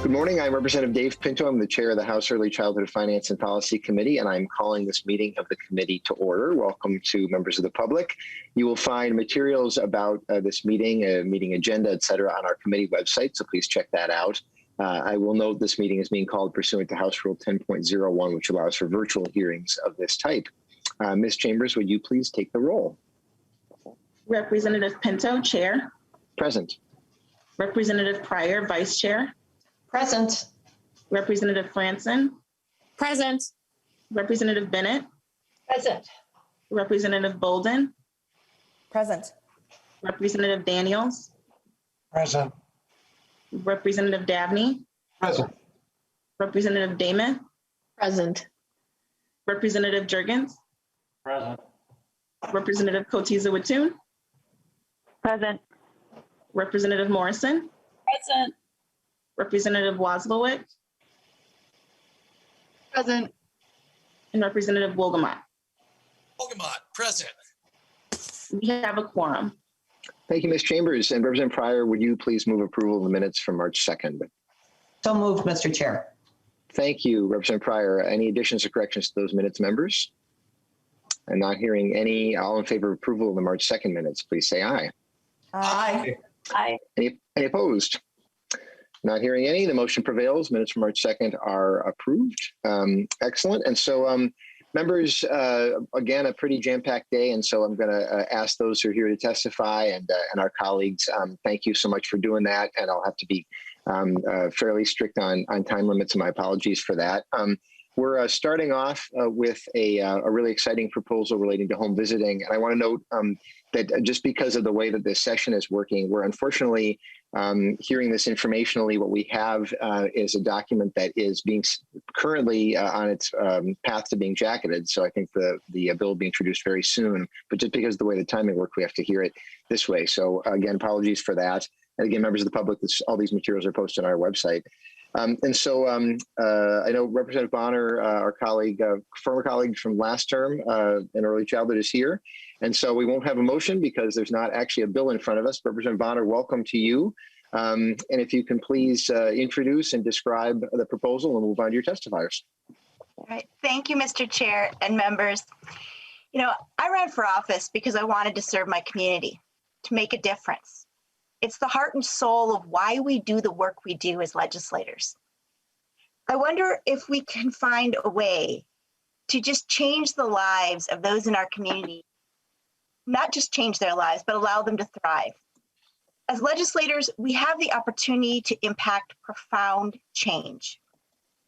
Good morning. I'm Representative Dave Pinto. I'm the chair of the House Early Childhood Finance and Policy Committee, and I'm calling this meeting of the committee to order. Welcome to members of the public. You will find materials about this meeting, meeting agenda, et cetera, on our committee website, so please check that out. I will note this meeting is being called pursuant to House Rule 10.01, which allows for virtual hearings of this type. Ms. Chambers, would you please take the roll? Representative Pinto, Chair. Present. Representative Pryor, Vice Chair. Present. Representative Franson. Present. Representative Bennett. Present. Representative Bolden. Present. Representative Daniels. Present. Representative Dabney. Present. Representative Damon. Present. Representative Jurgens. Present. Representative Kotiza Watoon. Present. Representative Morrison. Present. Representative Wazlawik. Present. And Representative Wolgamott. Wolgamott, present. We have a quorum. Thank you, Ms. Chambers. And Representative Pryor, would you please move approval of the minutes from March 2nd? So moved, Mr. Chair. Thank you, Representative Pryor. Any additions or corrections to those minutes, members? I'm not hearing any. All in favor of approval of the March 2nd minutes, please say aye. Aye. Aye. Any opposed? Not hearing any. The motion prevails. Minutes from March 2nd are approved. Excellent. And so, members, again, a pretty jam-packed day. And so I'm going to ask those who are here to testify and our colleagues, thank you so much for doing that. And I'll have to be fairly strict on time limits, and my apologies for that. We're starting off with a really exciting proposal relating to home visiting. And I want to note that just because of the way that this session is working, we're unfortunately hearing this informationally. What we have is a document that is being currently on its path to being jacketed. So I think the bill will be introduced very soon. But just because of the way the timing worked, we have to hear it this way. So again, apologies for that. And again, members of the public, all these materials are posted on our website. And so I know Representative Bahner, our colleague, former colleague from last term in early childhood, is here. And so we won't have a motion because there's not actually a bill in front of us. Representative Bahner, welcome to you. And if you can please introduce and describe the proposal and move on to your testifiers. All right. Thank you, Mr. Chair and members. You know, I ran for office because I wanted to serve my community, to make a difference. It's the heart and soul of why we do the work we do as legislators. I wonder if we can find a way to just change the lives of those in our community, not just change their lives, but allow them to thrive. As legislators, we have the opportunity to impact profound change.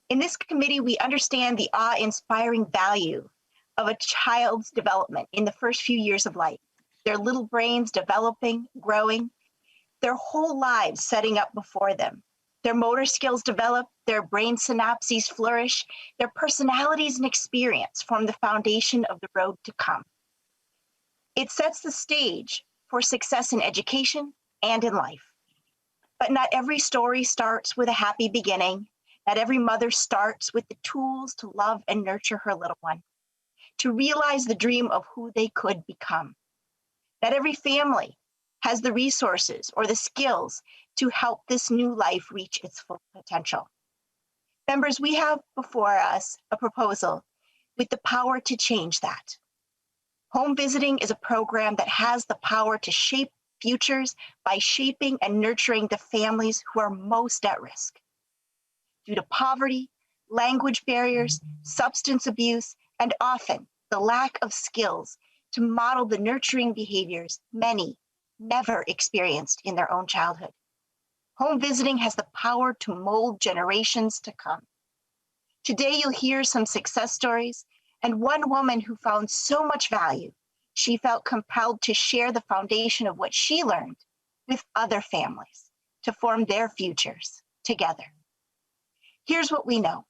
In this committee, we understand the awe-inspiring value of a child's development in the first few years of life, their little brains developing, growing, their whole lives setting up before them. Their motor skills develop, their brain synapses flourish, their personalities and experience form the foundation of the road to come. It sets the stage for success in education and in life. But not every story starts with a happy beginning. Not every mother starts with the tools to love and nurture her little one, to realize the dream of who they could become. Not every family has the resources or the skills to help this new life reach its full potential. Members, we have before us a proposal with the power to change that. Home visiting is a program that has the power to shape futures by shaping and nurturing the families who are most at risk. Due to poverty, language barriers, substance abuse, and often the lack of skills to model the nurturing behaviors many never experienced in their own childhood. Home visiting has the power to mold generations to come. Today, you'll hear some success stories and one woman who found so much value, she felt compelled to share the foundation of what she learned with other families to form their futures together. Here's what we know.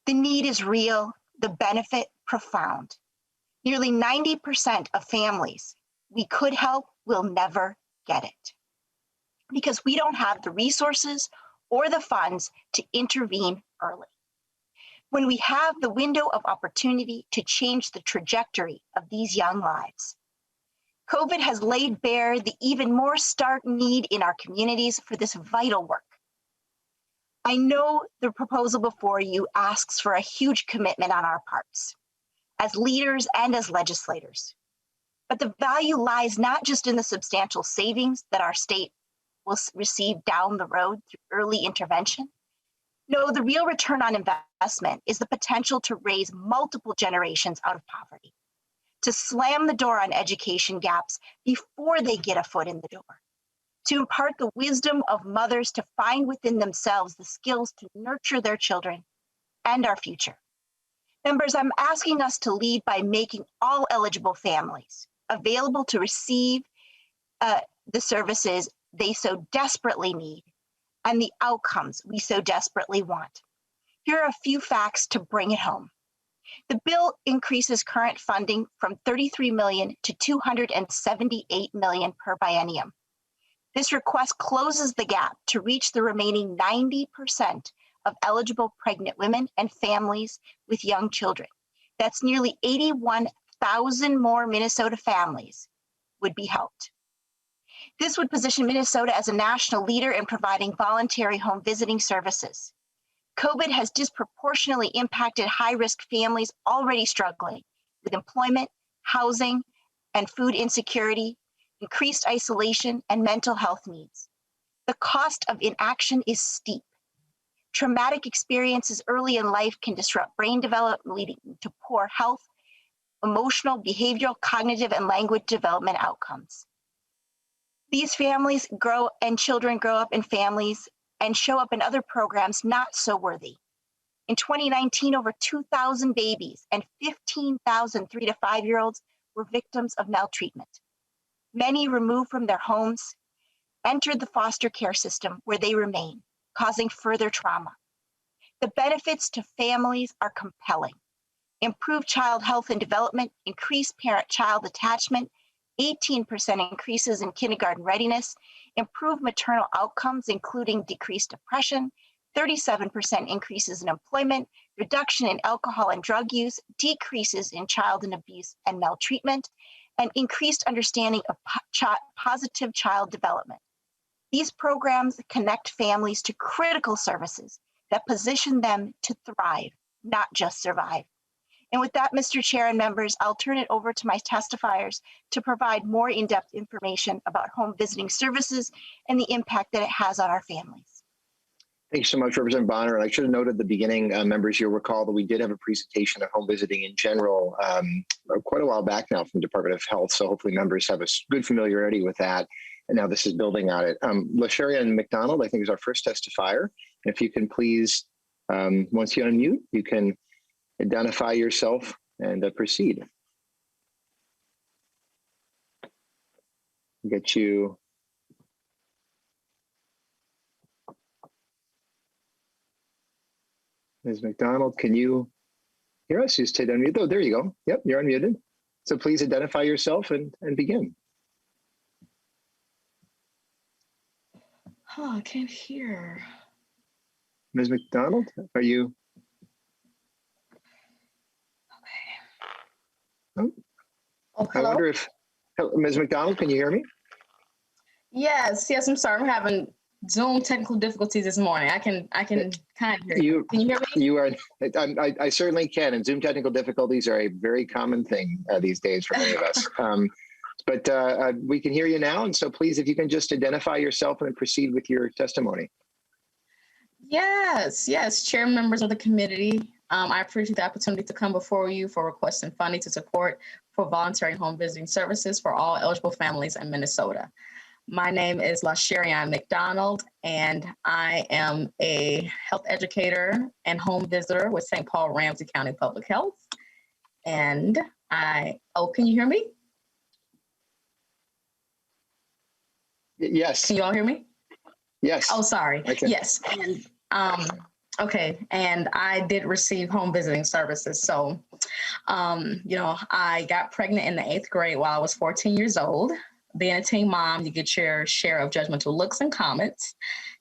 The need is real, the benefit profound. Nearly 90% of families we could help will never get it because we don't have the resources or the funds to intervene early. When we have the window of opportunity to change the trajectory of these young lives. COVID has laid bare the even more stark need in our communities for this vital work. I know the proposal before you asks for a huge commitment on our parts as leaders and as legislators. But the value lies not just in the substantial savings that our state will receive down the road through early intervention. No, the real return on investment is the potential to raise multiple generations out of poverty, to slam the door on education gaps before they get a foot in the door, to impart the wisdom of mothers to find within themselves the skills to nurture their children and our future. Members, I'm asking us to lead by making all eligible families available to receive the services they so desperately need and the outcomes we so desperately want. Here are a few facts to bring it home. The bill increases current funding from $33 million to $278 million per biennium. This request closes the gap to reach the remaining 90% of eligible pregnant women and families with young children. That's nearly 81,000 more Minnesota families would be helped. This would position Minnesota as a national leader in providing voluntary home visiting services. COVID has disproportionately impacted high-risk families already struggling with employment, housing, and food insecurity, increased isolation, and mental health needs. The cost of inaction is steep. Traumatic experiences early in life can disrupt brain development, leading to poor health, emotional, behavioral, cognitive, and language development outcomes. These families grow and children grow up in families and show up in other programs not so worthy. In 2019, over 2,000 babies and 15,000 3 to 5-year-olds were victims of maltreatment. Many removed from their homes, entered the foster care system where they remain, causing further trauma. The benefits to families are compelling. Improved child health and development, increased parent-child attachment, 18% increases in kindergarten readiness, improved maternal outcomes, including decreased depression, 37% increases in employment, reduction in alcohol and drug use, decreases in child and abuse and maltreatment, and increased understanding of positive child development. These programs connect families to critical services that position them to thrive, not just survive. And with that, Mr. Chair and members, I'll turn it over to my testifiers to provide more in-depth information about home visiting services and the impact that it has on our families. Thanks so much, Representative Bahner. And I should have noted at the beginning, members, you'll recall that we did have a presentation of home visiting in general quite a while back now from the Department of Health. So hopefully members have a good familiarity with that. And now this is building on it. LaSharia McDonald, I think, is our first testifier. And if you can please, once you unmute, you can identify yourself and proceed. Get you. Ms. McDonald, can you hear us? Just hit unmute. Oh, there you go. Yep, you're unmuted. So please identify yourself and begin. Oh, I can't hear. Ms. McDonald, are you? Oh, I hello? wonder if, Ms. McDonald, can you hear me? Yes, I'm sorry. I'm having Zoom technical difficulties this morning. I can kind of hear you. Can you hear me? You are. I certainly can. And Zoom technical difficulties are a very common thing these days for many of us. But we can hear you now. And so please, if you can just identify yourself and proceed with your testimony. Yes, chair members of the committee. I appreciate the opportunity to come before you for requesting funding to support for voluntary home visiting services for all eligible families in Minnesota. My name is LaSharia McDonald, and I am a health educator and home visitor with St. Paul Ramsey County Public Health. And can you hear me? Yes. Can you all hear me? Yes. Oh, sorry. Yes. And okay. And I did receive home visiting services. So, I got pregnant in the 8th grade while I was 14 years old. Being a teen mom, you get your share of judgmental looks and comments.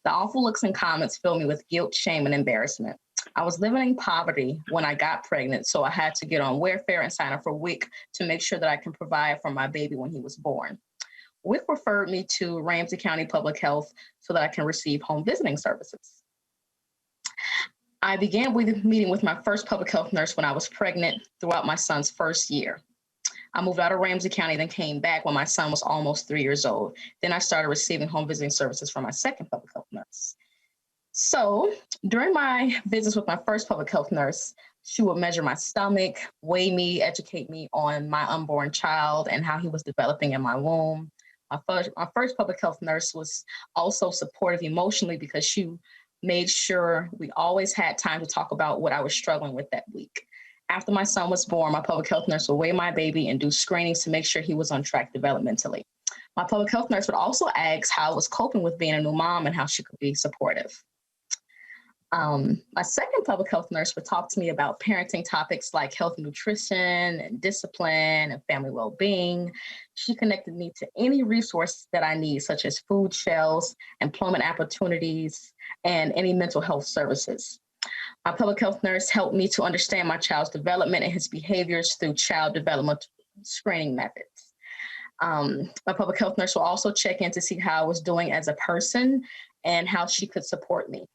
The awful looks and comments filled me with guilt, shame, and embarrassment. I was living in poverty when I got pregnant, so I had to get on welfare and sign up for WIC to make sure that I can provide for my baby when he was born. WIC referred me to Ramsey County Public Health so that I can receive home visiting services. I began with meeting with my first public health nurse when I was pregnant throughout my son's first year. I moved out of Ramsey County, then came back when my son was almost 3 years old. Then I started receiving home visiting services from my second public health nurse. So during my visits with my first public health nurse, she would measure my stomach, weigh me, educate me on my unborn child and how he was developing in my womb. My first public health nurse was also supportive emotionally because she made sure we always had time to talk about what I was struggling with that week. After my son was born, my public health nurse would weigh my baby and do screenings to make sure he was on track developmentally. My public health nurse would also ask how I was coping with being a new mom and how she could be supportive. My second public health nurse would talk to me about parenting topics like health and nutrition and discipline and family well-being. She connected me to any resources that I need, such as food shelves, employment opportunities, and any mental health services. My public health nurse helped me to understand my child's development and his behaviors through child development screening methods. My public health nurse will also check in to see how I was doing as a person and how she could support me.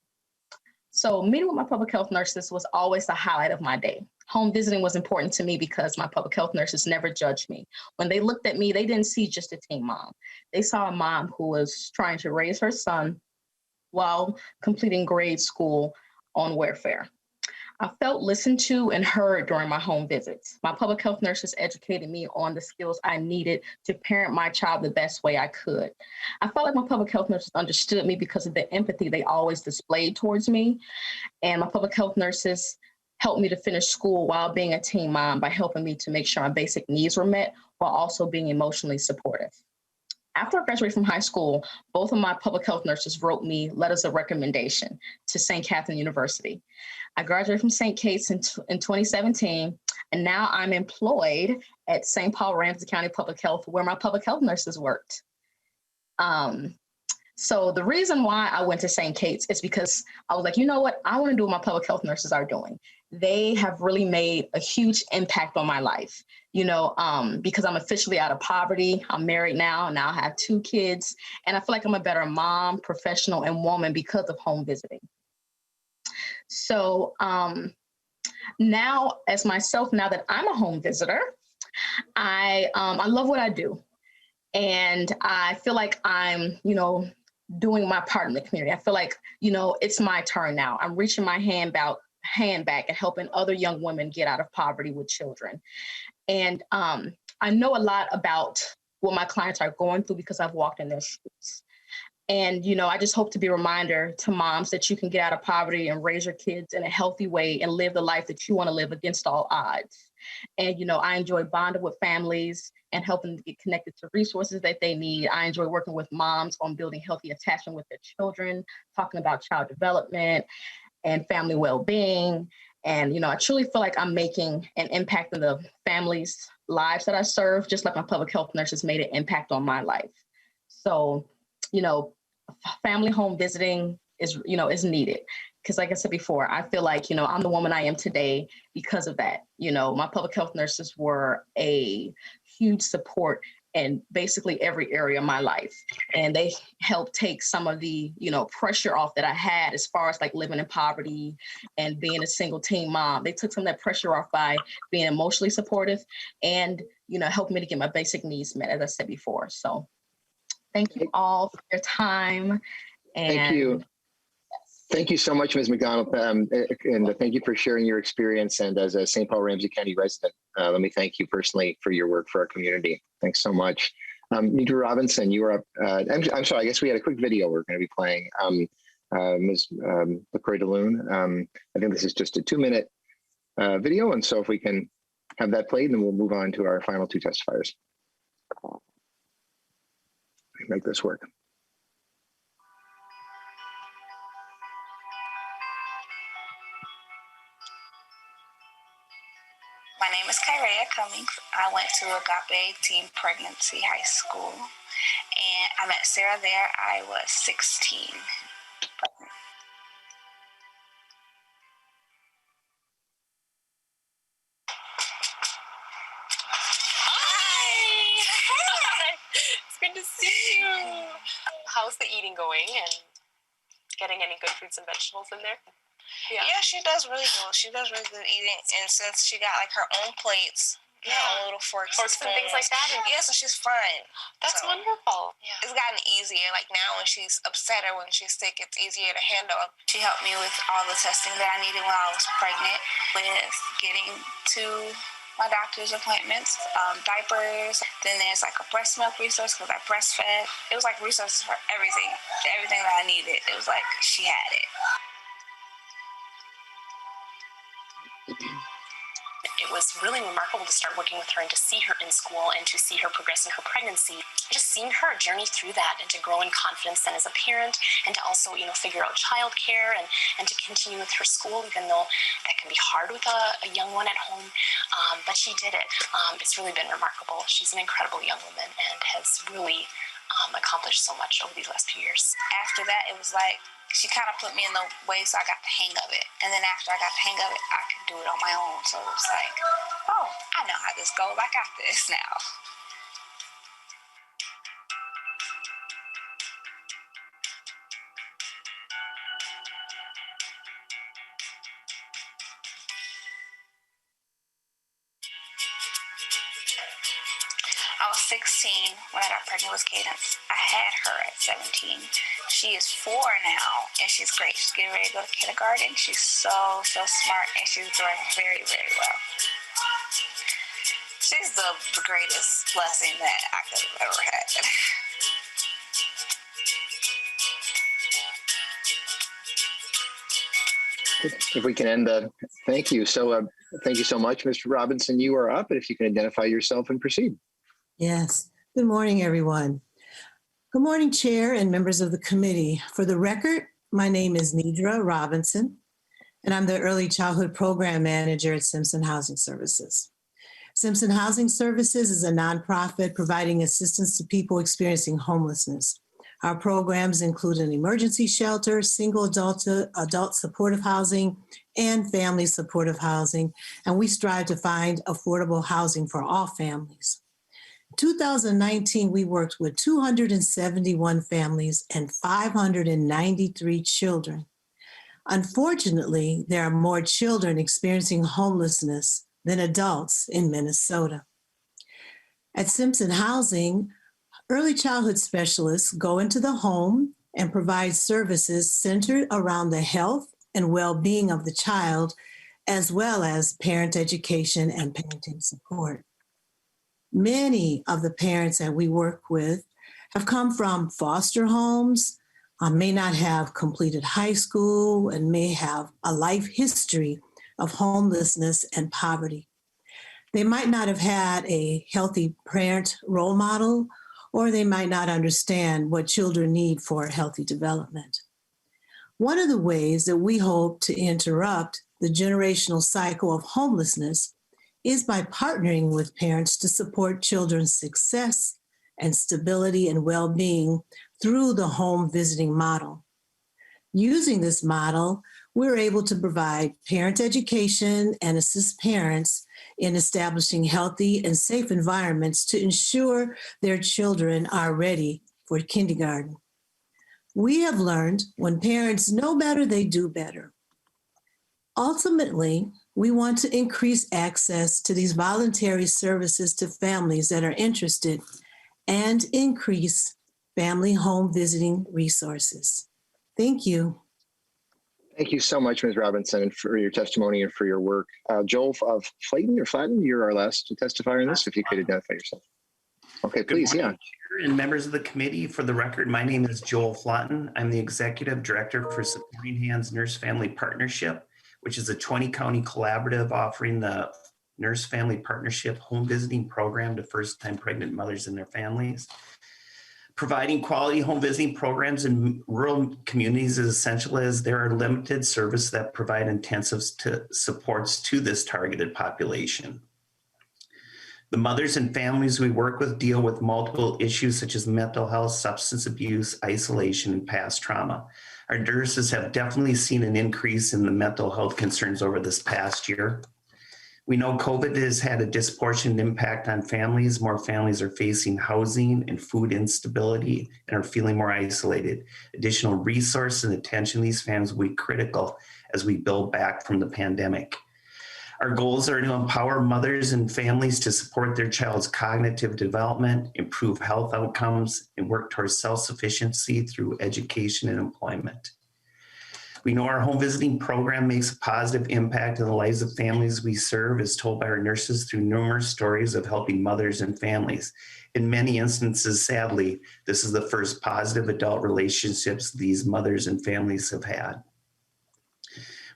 So meeting with my public health nurses was always the highlight of my day. Home visiting was important to me because my public health nurses never judged me. When they looked at me, they didn't see just a teen mom. They saw a mom who was trying to raise her son while completing grade school on welfare. I felt listened to and heard during my home visits. My public health nurses educated me on the skills I needed to parent my child the best way I could. I felt like my public health nurses understood me because of the empathy they always displayed towards me. And my public health nurses helped me to finish school while being a teen mom by helping me to make sure my basic needs were met while also being emotionally supportive. After I graduated from high school, both of my public health nurses wrote me letters of recommendation to St. Catherine University. I graduated from St. Kate's in 2017, and now I'm employed at St. Paul Ramsey County Public Health, where my public health nurses worked. So the reason why I went to St. Kate's is because I was like, you know what? I want to do what my public health nurses are doing. They have really made a huge impact on my life, because I'm officially out of poverty. I'm married now, and I have 2 kids, and I feel like I'm a better mom, professional, and woman because of home visiting. So now as myself, now that I'm a home visitor, I love what I do. And I feel like I'm, doing my part in the community. I feel like, it's my turn now. I'm reaching my hand back and helping other young women get out of poverty with children. And I know a lot about what my clients are going through because I've walked in their shoes. And, I just hope to be a reminder to moms that you can get out of poverty and raise your kids in a healthy way and live the life that you want to live against all odds. And, I enjoy bonding with families and helping them get connected to resources that they need. I enjoy working with moms on building healthy attachment with their children, talking about child development and family well-being. And, I truly feel like I'm making an impact in the families' lives that I serve, just like my public health nurses made an impact on my life. So, family home visiting is needed. Because like I said before, I feel like, I'm the woman I am today because of that. My public health nurses were a huge support in basically every area of my life. And they helped take some of the, pressure off that I had as far as like living in poverty and being a single teen mom. They took some of that pressure off by being emotionally supportive and, helping me to get my basic needs met, as I said before. So thank you all for your time. And thank you. Thank you so much, Ms. McDonald, and thank you for sharing your experience. And as a St. Paul Ramsey County resident, let me thank you personally for your work for our community. Thanks so much. Nidra Robinson, you were up. I'm sorry, I guess we had a quick video we're going to be playing. Ms. LaCroix DeLune, I think this is just a 2-minute video. And so if we can have that played, then we'll move on to our final 2 testifiers. Make this work. My name is Kyrea Cummings. I went to Agape Teen Pregnancy High School, and I met Sarah there. I was 16. Hi! It's good to see you. How's the eating going and getting any good fruits and vegetables in there? Yeah, she does really good. She does really good eating, and since she got like her own plates, her own little forks and things like that. Yeah, so she's fine. That's wonderful. Yeah. It's gotten easier. Like now when she's upset or when she's sick, it's easier to handle. She helped me with all the testing that I needed when I was pregnant, with getting to my doctor's appointments, diapers. Then there's like a breast milk resource because I breastfed. It was like resources for everything that I needed. It was like she had it. It was really remarkable to start working with her and to see her in school and to see her progress in her pregnancy. Just seeing her journey through that and to grow in confidence then as a parent and to also, figure out childcare and to continue with her school, even though that can be hard with a young one at home. But she did it. It's really been remarkable. She's an incredible young woman and has really accomplished so much over these last few years. After that, it was like she kind of put me in the way, so I got the hang of it. And then after I got the hang of it, I could do it on my own. So it was like, oh, I know how this goes. I got this now. I was 16 when I got pregnant with Cadence. I had her at 17. She is 4 now, and she's great. She's getting ready to go to kindergarten. She's so smart, and she's doing very, very well. She's the greatest blessing that I could have ever had. If we can end the, thank you. So thank you so much, Mr. Robinson. You are up, and if you can identify yourself and proceed. Yes. Good morning, everyone. Good morning, Chair and members of the committee. For the record, my name is Nidra Robinson, and I'm the Early Childhood Program Manager at Simpson Housing Services. Simpson Housing Services is a nonprofit providing assistance to people experiencing homelessness. Our programs include an emergency shelter, single adult supportive housing, and family supportive housing, and we strive to find affordable housing for all families. In 2019, we worked with 271 families and 593 children. Unfortunately, there are more children experiencing homelessness than adults in Minnesota. At Simpson Housing, early childhood specialists go into the home and provide services centered around the health and well-being of the child, as well as parent education and parenting support. Many of the parents that we work with have come from foster homes, may not have completed high school, and may have a life history of homelessness and poverty. They might not have had a healthy parent role model, or they might not understand what children need for healthy development. One of the ways that we hope to interrupt the generational cycle of homelessness is by partnering with parents to support children's success and stability and well-being through the home visiting model. Using this model, we're able to provide parent education and assist parents in establishing healthy and safe environments to ensure their children are ready for kindergarten. We have learned when parents know better, they do better. Ultimately, we want to increase access to these voluntary services to families that are interested and increase family home visiting resources. Thank you. Thank you so much, Ms. Robinson, for your testimony and for your work. Joel of Flatten, you're our last testifier in this, if you could identify yourself. Okay, please, Good morning, Chair and members of the committee. For the record, my name is Joel Flatten. I'm the Executive Director for Supporting Hands Nurse Family Partnership, which is a 20-county collaborative offering the Nurse Family Partnership home visiting program to first-time pregnant mothers and their families. Providing quality home visiting programs in rural communities is essential, as there are limited services that provide intensive supports to this targeted population. The mothers and families we work with deal with multiple issues such as mental health, substance abuse, isolation, and past trauma. Our nurses have definitely seen an increase in the mental health concerns over this past year. We know COVID has had a disproportionate impact on families. More families are facing housing and food instability and are feeling more isolated. Additional resource and attention to these families will be critical as we build back from the pandemic. Our goals are to empower mothers and families to support their child's cognitive development, improve health outcomes, and work towards self-sufficiency through education and employment. We know our home visiting program makes a positive impact on the lives of families we serve, as told by our nurses through numerous stories of helping mothers and families. In many instances, sadly, this is the first positive adult relationships these mothers and families have had.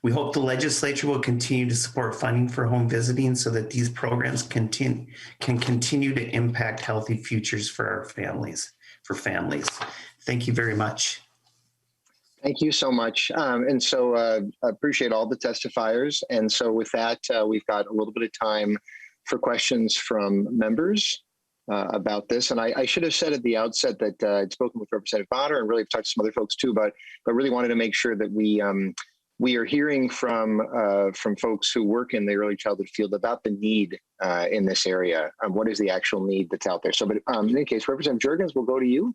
We hope the legislature will continue to support funding for home visiting so that these programs can continue to impact healthy futures for our families, Thank you very much. Thank you so much. And so I appreciate all the testifiers. And so with that, we've got a little bit of time for questions from members about this. And I should have said at the outset that I'd spoken with Representative Bahner and really talked to some other folks too, but really wanted to make sure that we are hearing from folks who work in the early childhood field about the need in this area. What is the actual need that's out there? So, but in any case, Representative Jurgens, we'll go to you,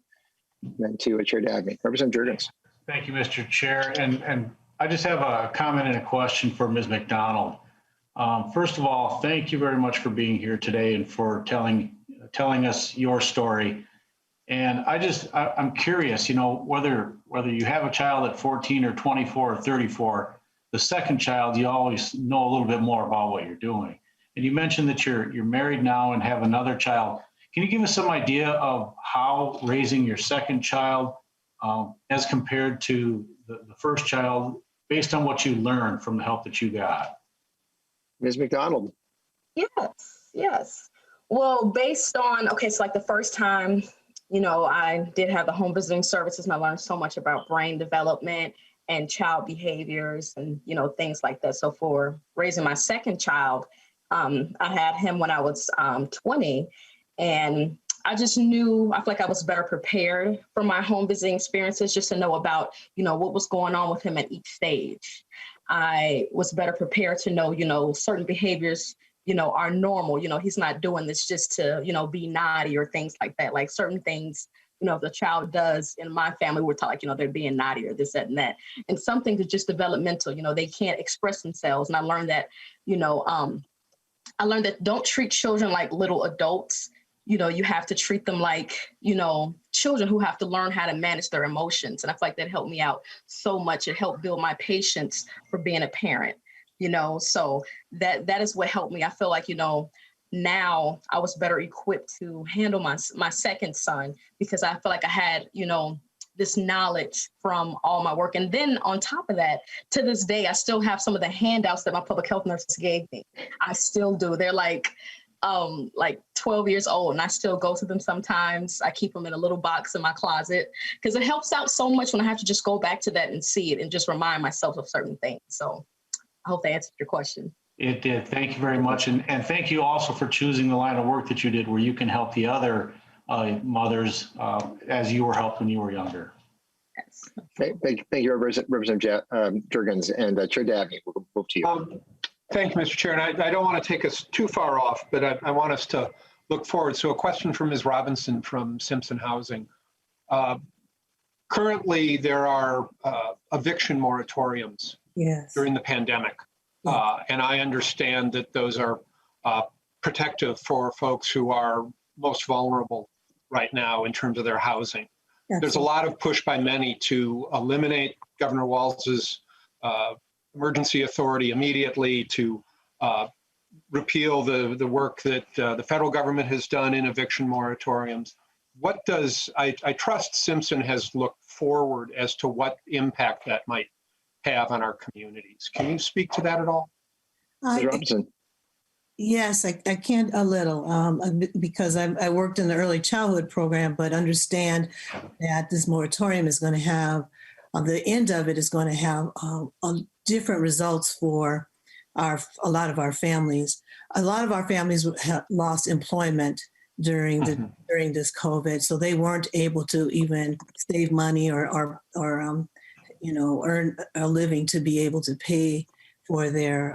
and then to Chair Dabney. Representative Jurgens. Thank you, Mr. Chair. And I just have a comment and a question for Ms. McDonald. First of all, thank you very much for being here today and for telling us your story. And I'm curious, whether you have a child at 14 or 24 or 34, the second child, you always know a little bit more about what you're doing. And you mentioned that you're married now and have another child. Can you give us some idea of how raising your second child as compared to the first child, based on what you learned from the help that you got? Ms. McDonald. Yes. Well, based on, so like the first time, I did have the home visiting services and I learned so much about brain development and child behaviors and, things like that. So for raising my second child, I had him when I was 20, and I just knew, I feel like I was better prepared for my home visiting experiences just to know about, what was going on with him at each stage. I was better prepared to know, certain behaviors, are normal. He's not doing this just to, be naughty or things like that. Like certain things, if the child does in my family, we're taught, they're being naughty or this, that, and that. And some things are just developmental, they can't express themselves. And I learned that, don't treat children like little adults. You have to treat them like, children who have to learn how to manage their emotions. And I feel like that helped me out so much. It helped build my patience for being a parent, so that is what helped me. I feel like, now I was better equipped to handle my second son because I feel like I had, this knowledge from all my work. And then on top of that, to this day, I still have some of the handouts that my public health nurses gave me. I still do. They're like 12 years old, and I still go to them sometimes. I keep them in a little box in my closet because it helps out so much when I have to just go back to that and see it and just remind myself of certain things. So I hope that answered your question. It did. Thank you very much. And thank you also for choosing the line of work that you did where you can help the other mothers as you were helped when you were younger. Yes. Thank you, Representative Jurgens, and Chair Dabney, we'll move to you. Thank you, Mr. Chair. And I don't want to take us too far off, but I want us to look forward. So a question from Ms. Robinson from Simpson Housing. Currently, there are eviction moratoriums during the pandemic. And I understand that those are protective for folks who are most vulnerable right now in terms of their housing. There's a lot of push by many to eliminate Governor Walz's emergency authority immediately, to repeal the work that the federal government has done in eviction moratoriums. What does, I trust Simpson has looked forward as to what impact that might have on our communities. Can you speak to that at all? Ms. Robinson. Yes, I can a little because I worked in the early childhood program, but understand that this moratorium is going to have, the end of it is going to have different results for a lot of our families. A lot of our families have lost employment during this COVID, so they weren't able to even save money or earn a living to be able to pay for their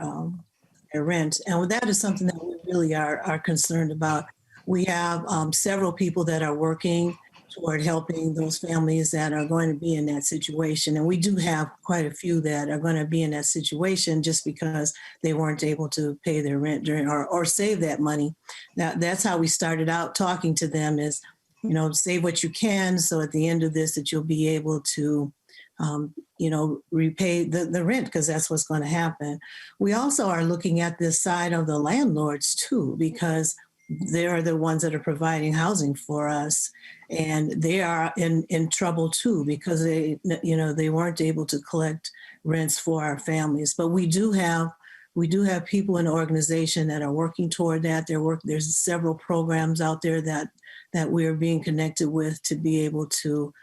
their rent. And that is something that we really are concerned about. We have several people that are working toward helping those families that are going to be in that situation. And we do have quite a few that are going to be in that situation just because they weren't able to pay their rent during or save that money. Now, that's how we started out talking to them is, you know, save what you can. So at the end of this, that you'll be able to, you know, repay the rent because that's what's going to happen. We also are looking at this side of the landlords too, because they're the ones that are providing housing for us, and they are in trouble too because they weren't able to collect rents for our families. But we do have people in the organization that are working toward that. There's several programs out there that we are being connected with to be able to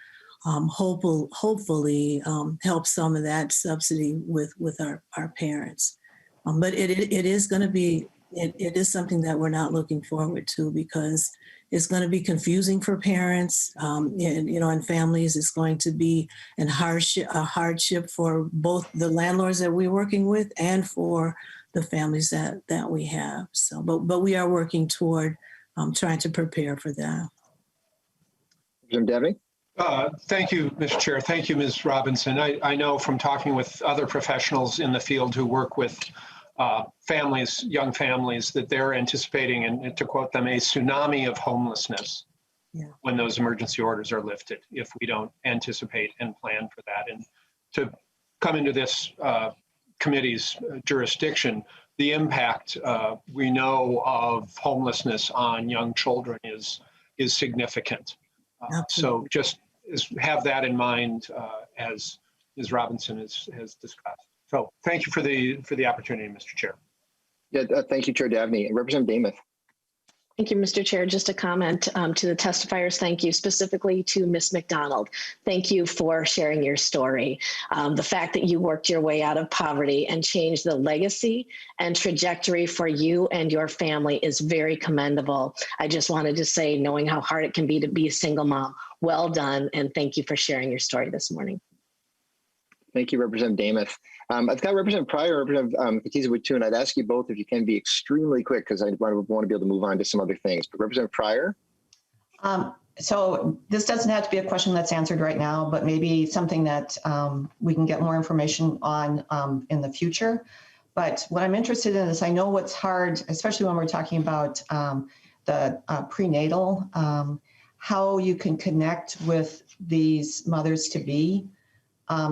hopefully help some of that subsidy with our parents. But it is going to be. It is something that we're not looking forward to because it's going to be confusing for parents, and families. It's going to be a hardship for both the landlords that we're working with and for the families that we have. So, but we are working toward trying to prepare for that. Jim Devaney? Thank you, Mr. Chair. Thank you, Ms. Robinson. I know from talking with other professionals in the field who work with families, young families, that they're anticipating, and to quote them, a tsunami of homelessness when those emergency orders are lifted, if we don't anticipate and plan for that. And to come into this committee's jurisdiction, the impact we know of homelessness on young children is significant. So just have that in mind as Ms. Robinson has discussed. So thank you for the opportunity, Mr. Chair. Yeah, thank you, Chair Dabney. And Representative Demuth. Thank you, Mr. Chair. Just a comment to the testifiers. Thank you specifically to Ms. McDonald. Thank you for sharing your story. The fact that you worked your way out of poverty and changed the legacy and trajectory for you and your family is very commendable. I just wanted to say, knowing how hard it can be to be a single mom, well done, and thank you for sharing your story this morning. Thank you, Representative Demuth. I've got Representative Pryor, Representative Katiza-Witt, and I'd ask you both if you can be extremely quick because I want to be able to move on to some other things. But Representative Pryor? So this doesn't have to be a question that's answered right now, but maybe something that we can get more information on in the future. But what I'm interested in is I know what's hard, especially when we're talking about the prenatal, how you can connect with these mothers-to-be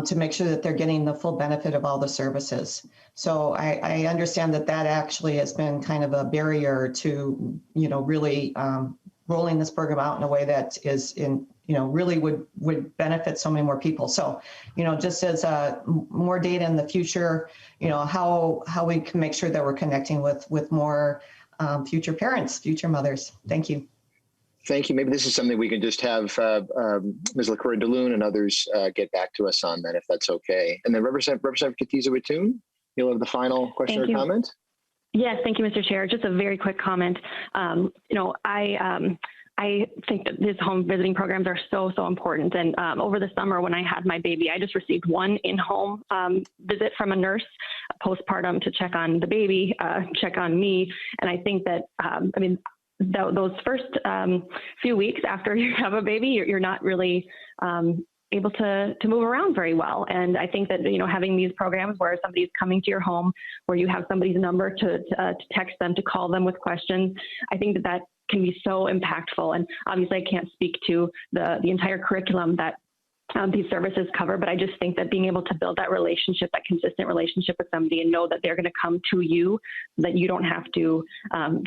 to make sure that they're getting the full benefit of all the services. So I understand that actually has been kind of a barrier to, really rolling this program out in a way that is really would benefit so many more people. So, just as more data in the future, how we can make sure that we're connecting with more future parents, future mothers. Thank you. Thank you. Maybe this is something we can just have Ms. LaCroix DeLune and others get back to us on then, if that's okay. And then Representative Katiza-Witt, you'll have the final question or comment. Yes, thank you, Mr. Chair. Just a very quick comment. I think that these home visiting programs are so important. And over the summer when I had my baby, I just received one in-home visit from a nurse postpartum to check on the baby, check on me. And I think that, those first few weeks after you have a baby, you're not really able to move around very well. And I think that, having these programs where somebody's coming to your home, where you have somebody's number to text them, to call them with questions, I think that can be so impactful. And obviously I can't speak to the entire curriculum that these services cover, but I just think that being able to build that relationship, that consistent relationship with somebody and know that they're going to come to you, that you don't have to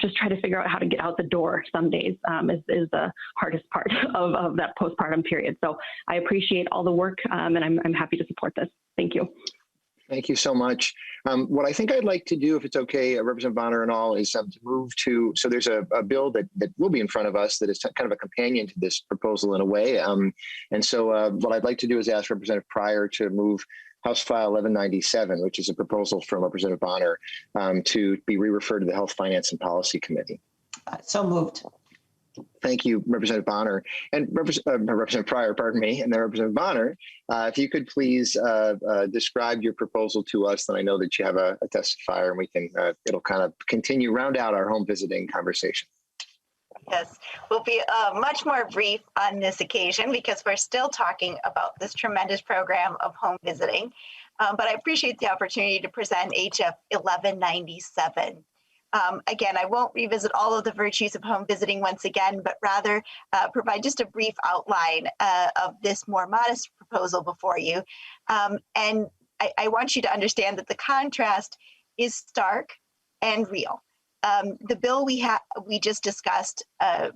just try to figure out how to get out the door some days is the hardest part of that postpartum period. So I appreciate all the work and I'm happy to support this. Thank you. Thank you so much. What I think I'd like to do, if it's okay, Representative Bahner and all, is to move to, so there's a bill that will be in front of us that is kind of a companion to this proposal in a way. And so what I'd like to do is ask Representative Pryor to move House File 1197, which is a proposal from Representative Bahner to be re-referred to the Health, Finance, and Policy Committee. So moved. Thank you, Representative Bahner and Representative Pryor, pardon me, and then Representative Bahner. If you could please describe your proposal to us, then I know that you have a testifier and we can, it'll kind of continue, round out our home visiting conversation. Yes, we'll be much more brief on this occasion because we're still talking about this tremendous program of home visiting. But I appreciate the opportunity to present HF 1197. Again, I won't revisit all of the virtues of home visiting once again, but rather provide just a brief outline of this more modest proposal before you. And I want you to understand that the contrast is stark and real. The bill we just discussed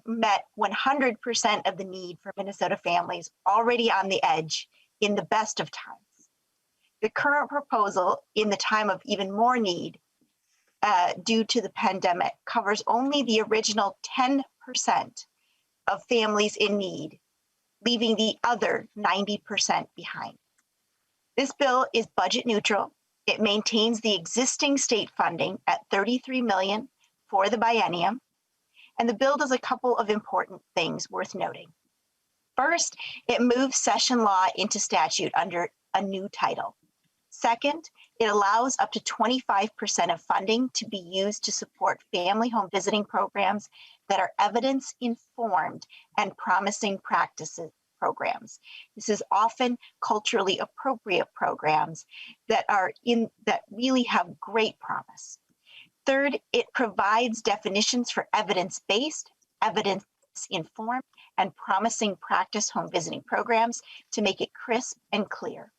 met 100% of the need for Minnesota families already on the edge in the best of times. The current proposal, in the time of even more need due to the pandemic, covers only the original 10% of families in need, leaving the other 90% behind. This bill is budget neutral. It maintains the existing state funding at $33 million for the biennium, and the bill does a couple of important things worth noting. First, it moves session law into statute under a new title. Second, it allows up to 25% of funding to be used to support family home visiting programs that are evidence-informed and promising practices programs. This is often culturally appropriate programs that really have great promise. Third, it provides definitions for evidence-based, evidence-informed, and promising practice home visiting programs to make it crisp and clear.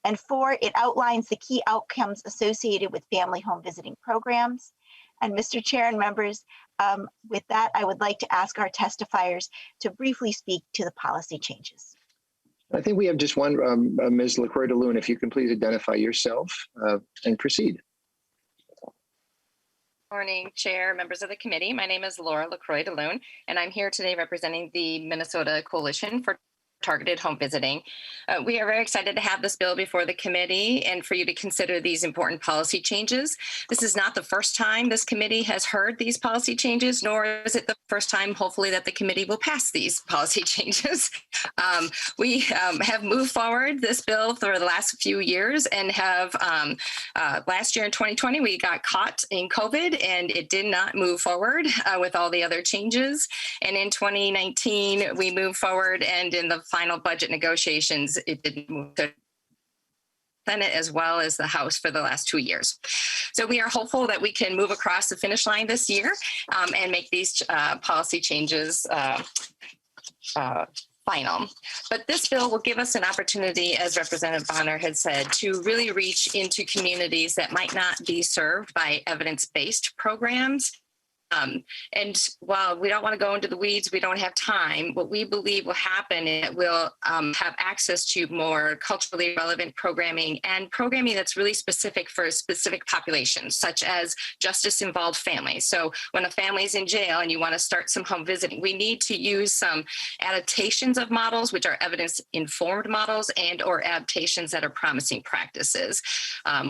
And four, it outlines the key outcomes associated with family home visiting programs. And Mr. Chair and members, with that, I would like to ask our testifiers to briefly speak to the policy changes. I think we have just one, Ms. LaCroix-DeLune, if you can please identify yourself and proceed. Morning, Chair, members of the committee. My name is Laura LaCroix-DeLune, and I'm here today representing the Minnesota Coalition for Targeted Home Visiting. We are very excited to have this bill before the committee and for you to consider these important policy changes. This is not the first time this committee has heard these policy changes, nor is it the first time, hopefully, that the committee will pass these policy changes. We have moved forward this bill for the last few years and have, last year in 2020, we got caught in COVID and it did not move forward with all the other changes. And in 2019, we moved forward, and in the final budget negotiations, it didn't move to Senate as well as the House for the last 2 years. So we are hopeful that we can move across the finish line this year and make these policy changes final. But this bill will give us an opportunity, as Representative Bahner had said, to really reach into communities that might not be served by evidence-based programs. And while we don't want to go into the weeds, we don't have time, what we believe will happen is that we'll have access to more culturally relevant programming and programming that's really specific for specific populations, such as justice-involved families. So when a family is in jail and you want to start some home visiting, we need to use some adaptations of models, which are evidence-informed models, and or adaptations that are promising practices.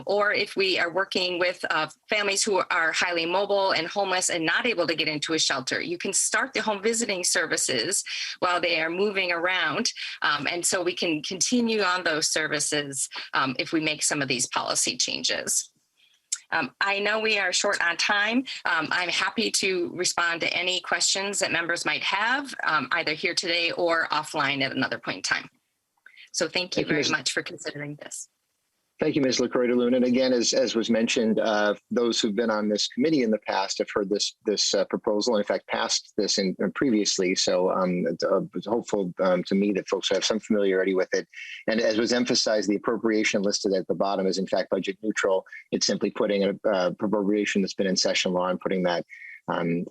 Or if we are working with families who are highly mobile and homeless and not able to get into a shelter, you can start the home visiting services while they are moving around. And so we can continue on those services if we make some of these policy changes. I know we are short on time. I'm happy to respond to any questions that members might have, either here today or offline at another point in time. So thank you very much for considering this. Thank you, Ms. LaCroix-DeLune. And again, as was mentioned, those who've been on this committee in the past have heard this proposal, and in fact, passed this in previously. So it's hopeful to me that folks have some familiarity with it. And as was emphasized, the appropriation listed at the bottom is in fact budget neutral. It's simply putting an appropriation that's been in session law and putting that on,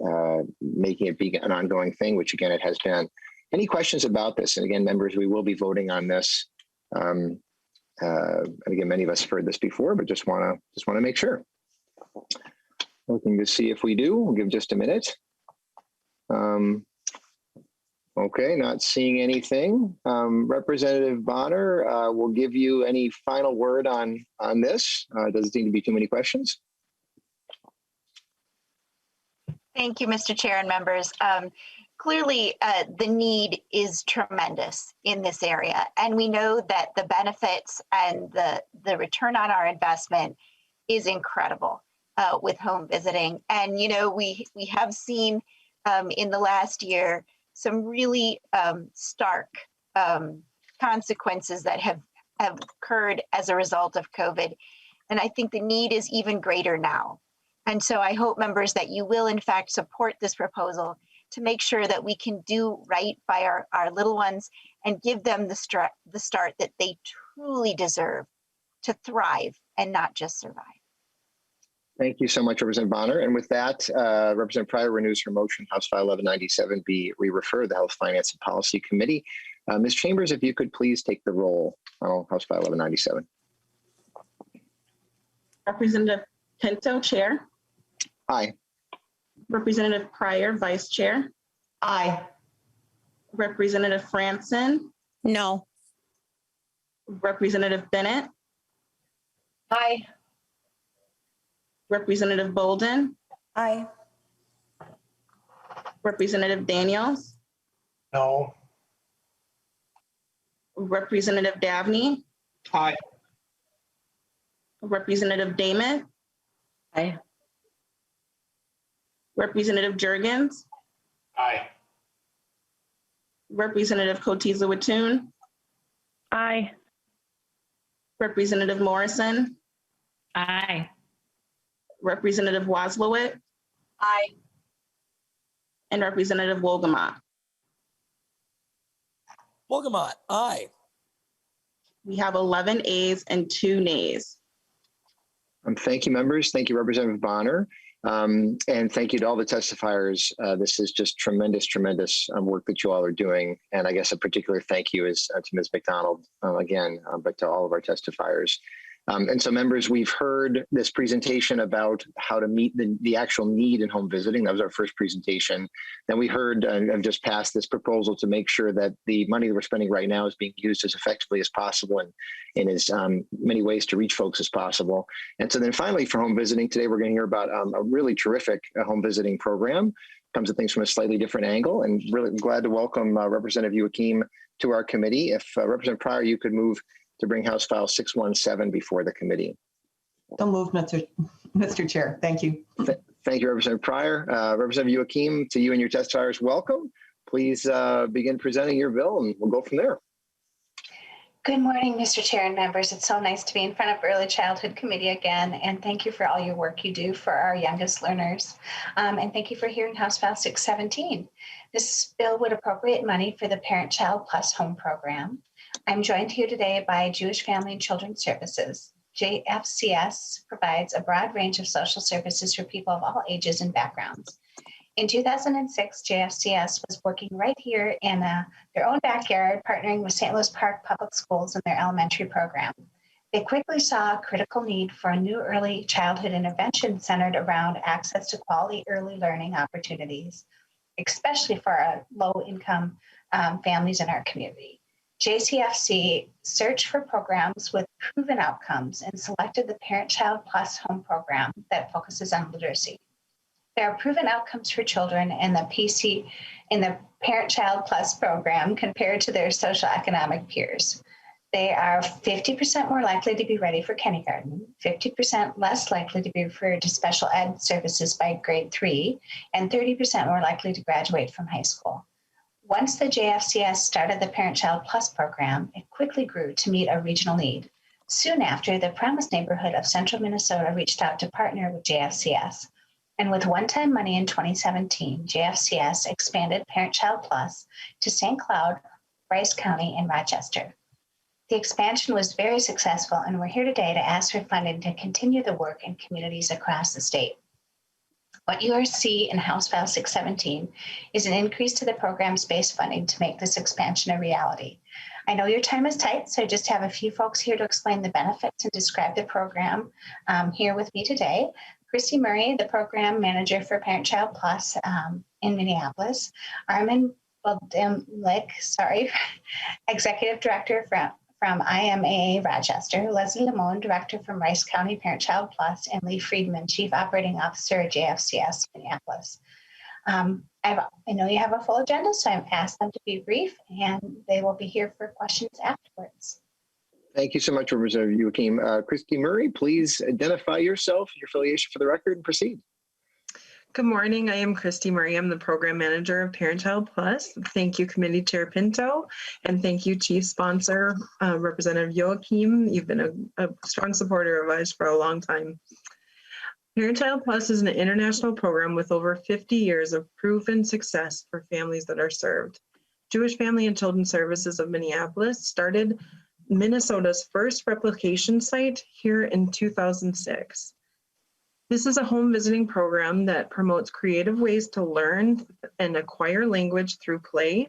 making it be an ongoing thing, which again, it has been. Any questions about this? And again, members, we will be voting on this. And again, many of us have heard this before, but just want to make sure. Looking to see if we do. We'll give just a minute. Okay, not seeing anything. Representative Bahner, will give you any final word on this. Doesn't seem to be too many questions. Thank you, Mr. Chair and members. clearly the need is tremendous in this area. And we know that the benefits and the return on our investment is incredible with home visiting. And, you know, we have seen in the last year some really stark consequences that have occurred as a result of COVID. And I think the need is even greater now. And so I hope, members, that you will in fact support this proposal to make sure that we can do right by our little ones and give them the start that they truly deserve to thrive and not just survive. Thank you so much, Representative Bahner. And with that, Representative Pryor renews her motion, House File 1197 be re-referred to the Health, Finance, and Policy Committee. Ms. Chambers, if you could please take the roll on House File 1197. Representative Pinto, Chair. Aye. Representative Pryor, Vice Chair. Aye. Representative Franson. No. Representative Bennett. Aye. Representative Bolden. Aye. Representative Daniels. No. Representative Dabney. Aye. Representative Damon. Aye. Representative Jurgens. Aye. Representative Kotiza Watoon. Aye. Representative Morrison. Aye. Representative Wazlawik. Aye. And Representative Wolgamott. Wolgamott, aye. We have 11 ayes and 2 nays. Thank you, members. Thank you, Representative Bahner. And thank you to all the testifiers. This is just tremendous work that you all are doing. And I guess a particular thank you is to Ms. McDonald again, but to all of our testifiers. And so, members, we've heard this presentation about how to meet the actual need in home visiting. That was our first presentation. Then we heard and just passed this proposal to make sure that the money that we're spending right now is being used as effectively as possible and in as many ways to reach folks as possible. And so then finally, for home visiting today, we're going to hear about a really terrific home visiting program. Comes at things from a slightly different angle, and really glad to welcome Representative Youakim to our committee. If Representative Pryor, you could move to bring House File 617 before the committee. Don't move, Mr. Chair. Thank you. Thank you, Representative Pryor. Representative Youakim, to you and your testifiers, welcome. Please begin presenting your bill and we'll go from there. Good morning, Mr. Chair and members. It's so nice to be in front of Early Childhood Committee again, and thank you for all your work you do for our youngest learners. And thank you for hearing House File 617. This bill would appropriate money for the Parent-Child Plus Home Program. I'm joined here today by Jewish Family and Children's Services. JFCS provides a broad range of social services for people of all ages and backgrounds. In 2006, JFCS was working right here in their own backyard, partnering with St. Louis Park Public Schools in their elementary program. They quickly saw a critical need for a new early childhood intervention centered around access to quality early learning opportunities, especially for our low-income families in our community. JCFC searched for programs with proven outcomes and selected the Parent-Child Plus Home Program that focuses on literacy. There are proven outcomes for children in the Parent-Child Plus program compared to their socioeconomic peers. They are 50% more likely to be ready for kindergarten, 50% less likely to be referred to special ed services by grade 3, and 30% more likely to graduate from high school. Once the JFCS started the Parent-Child Plus program, it quickly grew to meet a regional need. Soon after, the Promise neighborhood of central Minnesota reached out to partner with JFCS. And with one-time money in 2017, JFCS expanded Parent-Child Plus to St. Cloud, Rice County, and Rochester. The expansion was very successful, and we're here today to ask for funding to continue the work in communities across the state. What you see in House File 617 is an increase to the program's base funding to make this expansion a reality. I know your time is tight, so I just have a few folks here to explain the benefits and describe the program here with me today. Christy Murray, the program manager for Parent-Child Plus in Minneapolis. Armin Bodemlik, executive director from IMAA Rochester. Leslie Lamone, director from Rice County Parent-Child Plus, and Lee Friedman, chief operating officer at JFCS Minneapolis. I know you have a full agenda, so I've asked them to be brief, and they will be here for questions afterwards. Thank you so much, Representative Youakim. Christy Murray, please identify yourself, your affiliation for the record, and proceed. Good morning. I am Christy Murray. I'm the program manager of ParentChild Plus. Thank you, Committee Chair Pinto, and thank you, Chief Sponsor, Representative Youakim. You've been a strong supporter of us for a long time. ParentChild Plus is an international program with over 50 years of proven success for families that are served. Jewish Family and Children's Services of Minneapolis started Minnesota's first replication site here in 2006. This is a home visiting program that promotes creative ways to learn and acquire language through play.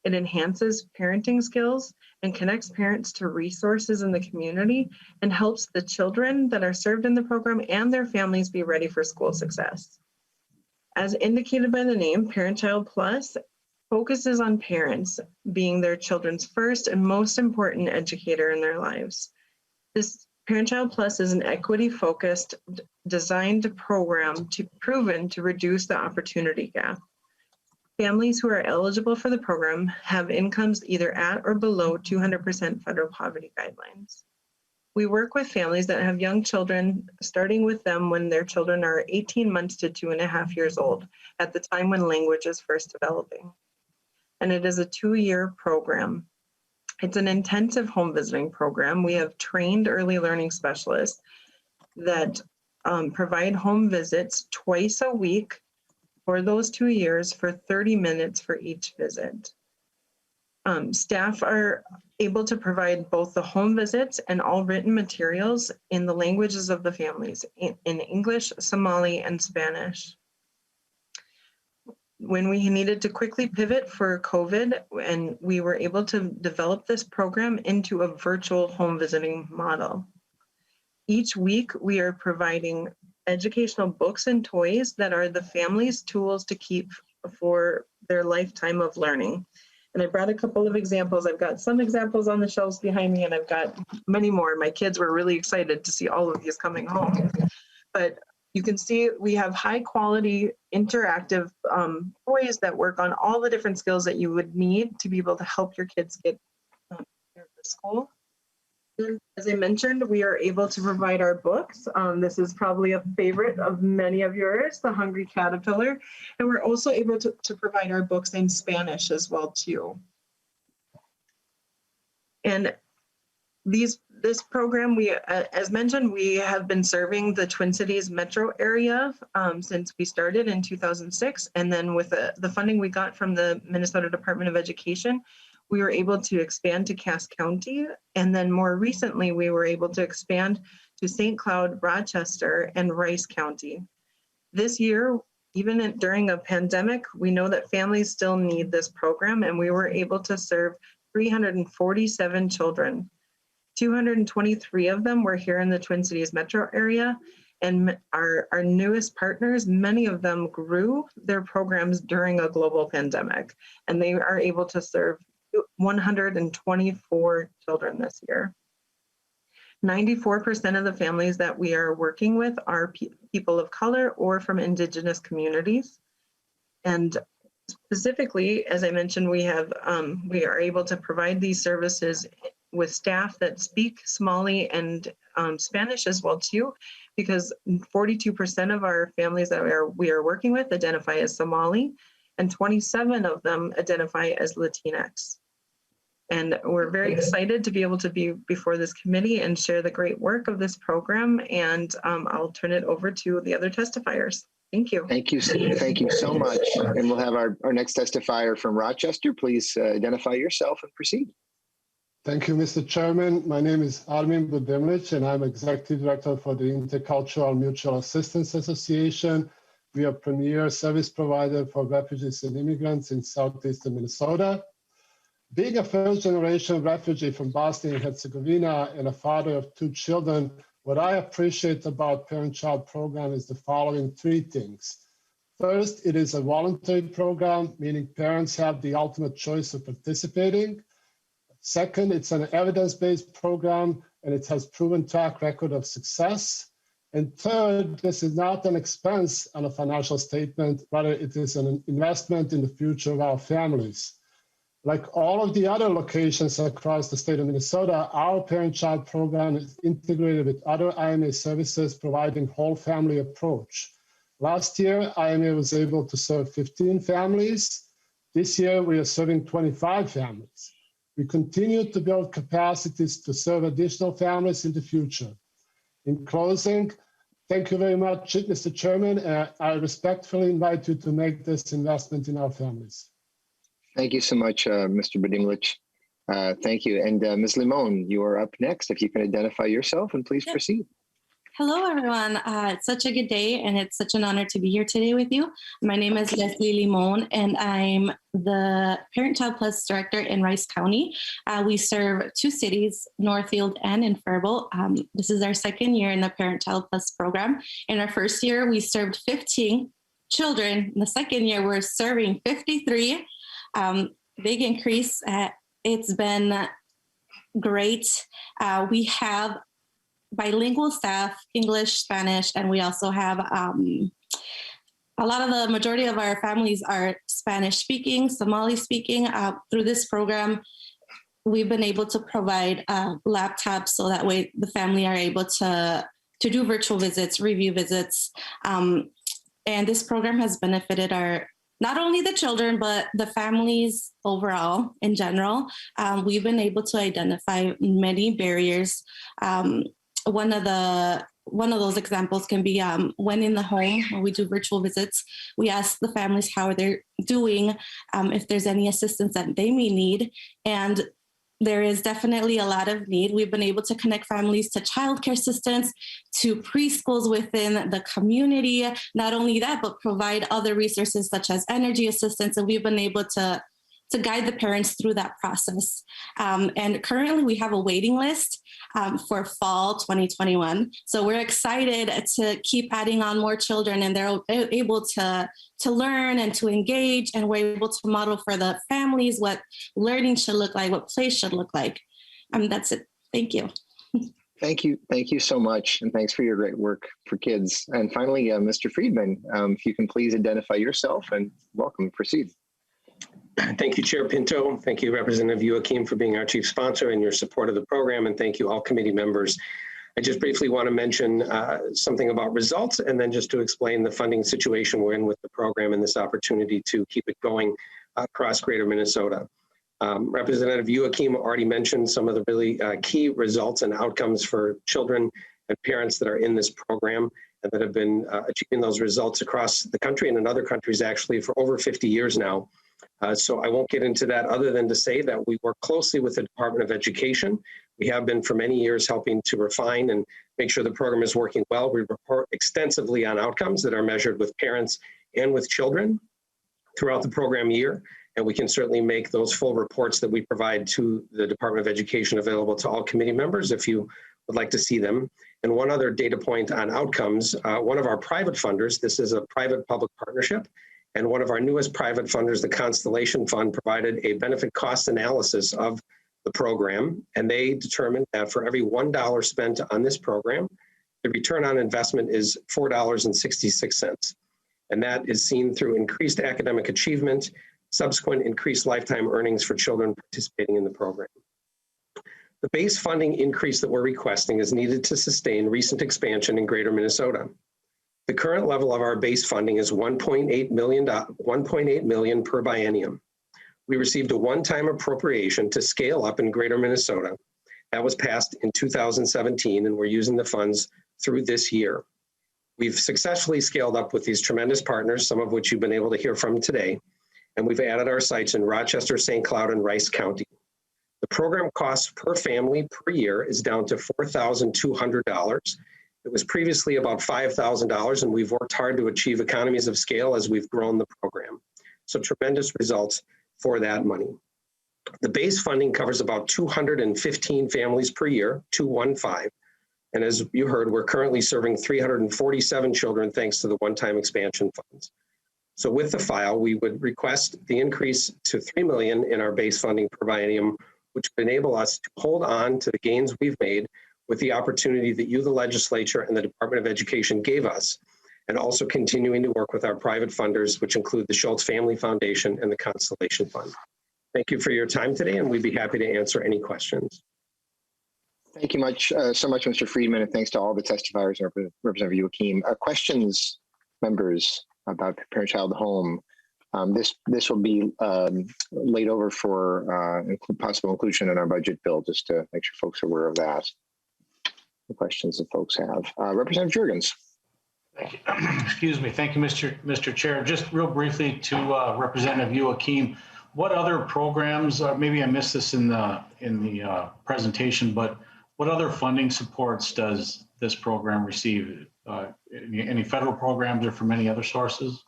It enhances parenting skills and connects parents to resources in the community and helps the children that are served in the program and their families be ready for school success. As indicated by the name, ParentChild Plus focuses on parents being their children's first and most important educator in their lives. This ParentChild Plus is an equity-focused, designed program proven to reduce the opportunity gap. Families who are eligible for the program have incomes either at or below 200% federal poverty guidelines. We work with families that have young children, starting with them when their children are 18 months to 2.5 years old, at the time when language is first developing. And it is a 2-year program. It's an intensive home visiting program. We have trained early learning specialists that provide home visits twice a week for those 2 years for 30 minutes for each visit. Staff are able to provide both the home visits and all written materials in the languages of the families, in English, Somali, and Spanish. When we needed to quickly pivot for COVID, and we were able to develop this program into a virtual home visiting model. Each week, we are providing educational books and toys that are the family's tools to keep for their lifetime of learning. And I brought a couple of examples. I've got some examples on the shelves behind me, and I've got many more. My kids were really excited to see all of these coming home. But you can see we have high quality interactive toys that work on all the different skills that you would need to be able to help your kids get to school. And as I mentioned, we are able to provide our books. This is probably a favorite of many of yours, The Hungry Caterpillar. And we're also able to provide our books in Spanish as well too. And this program, as mentioned, we have been serving the Twin Cities metro area since we started in 2006. And then with the funding we got from the Minnesota Department of Education, we were able to expand to Cass County. And then more recently, we were able to expand to St. Cloud, Rochester, and Rice County. This year, even during a pandemic, we know that families still need this program, and we were able to serve 347 children. 223 of them were here in the Twin Cities metro area, and our newest partners, many of them grew their programs during a global pandemic, and they are able to serve 124 children this year. 94% of the families that we are working with are people of color or from Indigenous communities. And specifically, as I mentioned, we are able to provide these services with staff that speak Somali and Spanish as well too, because 42% of our families that we are working with identify as Somali, and 27 of them identify as Latinx. And we're very excited to be able to be before this committee and share the great work of this program. And I'll turn it over to the other testifiers. Thank you. Thank you so much. And we'll have our next testifier from Rochester. Please identify yourself and proceed. Thank you, Mr. Chairman. My name is Armin Budimlich, and I'm Executive Director for the Intercultural Mutual Assistance Association. We are a premier service provider for refugees and immigrants in southeastern Minnesota. Being a first-generation refugee from Bosnia and Herzegovina and a father of 2 children, what I appreciate about ParentChild program is the following 3 things. First, it is a voluntary program, meaning parents have the ultimate choice of participating. Second, it's an evidence-based program, and it has proven track record of success. And third, this is not an expense on a financial statement, rather it is an investment in the future of our families. Like all of the other locations across the state of Minnesota, our parent-child program is integrated with other IMA services, providing whole family approach. Last year, IMA was able to serve 15 families. This year, we are serving 25 families. We continue to build capacities to serve additional families in the future. In closing, thank you very much, Mr. Chairman. I respectfully invite you to make this investment in our families. Thank you so much, Mr. Badimlich. Thank you. And Ms. Limon, you are up next. If you can identify yourself and please proceed. Hello, everyone. It's such a good day, and it's such an honor to be here today with you. My name is Leslie Limon, and I'm the Parent-Child Plus Director in Rice County. We serve 2 cities, Northfield and in Faribault. This is our second year in the Parent-Child Plus program. In our first year, we served 15 children. In the second year, we're serving 53. Big increase. It's been great. We have bilingual staff, English, Spanish, and we also have a lot of the majority of our families are Spanish speaking, Somali speaking. Through this program, we've been able to provide laptops so that way the family are able to do virtual visits, review visits. And this program has benefited not only the children, but the families overall in general. We've been able to identify many barriers. One of those examples can be when in the home, when we do virtual visits, we ask the families how they're doing, if there's any assistance that they may need. And there is definitely a lot of need. We've been able to connect families to childcare assistance, to preschools within the community. Not only that, but provide other resources such as energy assistance. And we've been able to guide the parents through that process. And currently we have a waiting list for fall 2021. So we're excited to keep adding on more children, and they're able to learn and to engage, and we're able to model for the families what learning should look like, what play should look like. That's it. Thank you. Thank you. Thank you so much. And thanks for your great work for kids. And finally, Mr. Friedman, if you can please identify yourself and welcome, proceed. Thank you, Chair Pinto. Thank you, Representative Youakim, for being our chief sponsor and your support of the program. And thank you, all committee members. I just briefly want to mention something about results, and then just to explain the funding situation we're in with the program and this opportunity to keep it going across Greater Minnesota. Representative Youakim already mentioned some of the really key results and outcomes for children and parents that are in this program and that have been achieving those results across the country and in other countries actually for over 50 years now. So I won't get into that other than to say that we work closely with the Department of Education. We have been for many years helping to refine and make sure the program is working well. We report extensively on outcomes that are measured with parents and with children throughout the program year. And we can certainly make those full reports that we provide to the Department of Education available to all committee members if you would like to see them. And one other data point on outcomes, one of our private funders, this is a private-public partnership, and one of our newest private funders, the Constellation Fund, provided a benefit cost analysis of the program. And they determined that for every $1 spent on this program, the return on investment is $4.66. And that is seen through increased academic achievement, subsequent increased lifetime earnings for children participating in the program. The base funding increase that we're requesting is needed to sustain recent expansion in Greater Minnesota. The current level of our base funding is $1.8 million per biennium. We received a one-time appropriation to scale up in Greater Minnesota. That was passed in 2017, and we're using the funds through this year. We've successfully scaled up with these tremendous partners, some of which you've been able to hear from today, and we've added our sites in Rochester, St. Cloud, and Rice County. The program cost per family per year is down to $4,200. It was previously about $5,000, and we've worked hard to achieve economies of scale as we've grown the program. So tremendous results for that money. The base funding covers about 215 families per year, 215. And as you heard, we're currently serving 347 children thanks to the one-time expansion funds. So with the file, we would request the increase to $3 million in our base funding per biennium, which would enable us to hold on to the gains we've made with the opportunity that you, the legislature, and the Department of Education gave us, and also continuing to work with our private funders, which include the Schultz Family Foundation and the Constellation Fund. Thank you for your time today, and we'd be happy to answer any questions. Thank you so much, Mr. Friedman, and thanks to all the testifiers and Representative Youakim. Questions, members, about ParentChild Home? This will be laid over for possible inclusion in our budget bill, just to make sure folks are aware of that. The questions that folks have. Representative Jurgens. Thank you. Excuse me. Thank you, Mr. Chair. Just real briefly to Representative Youakim, what other programs, maybe I missed this in the presentation, but what other funding supports does this program receive? Any federal programs or from any other sources?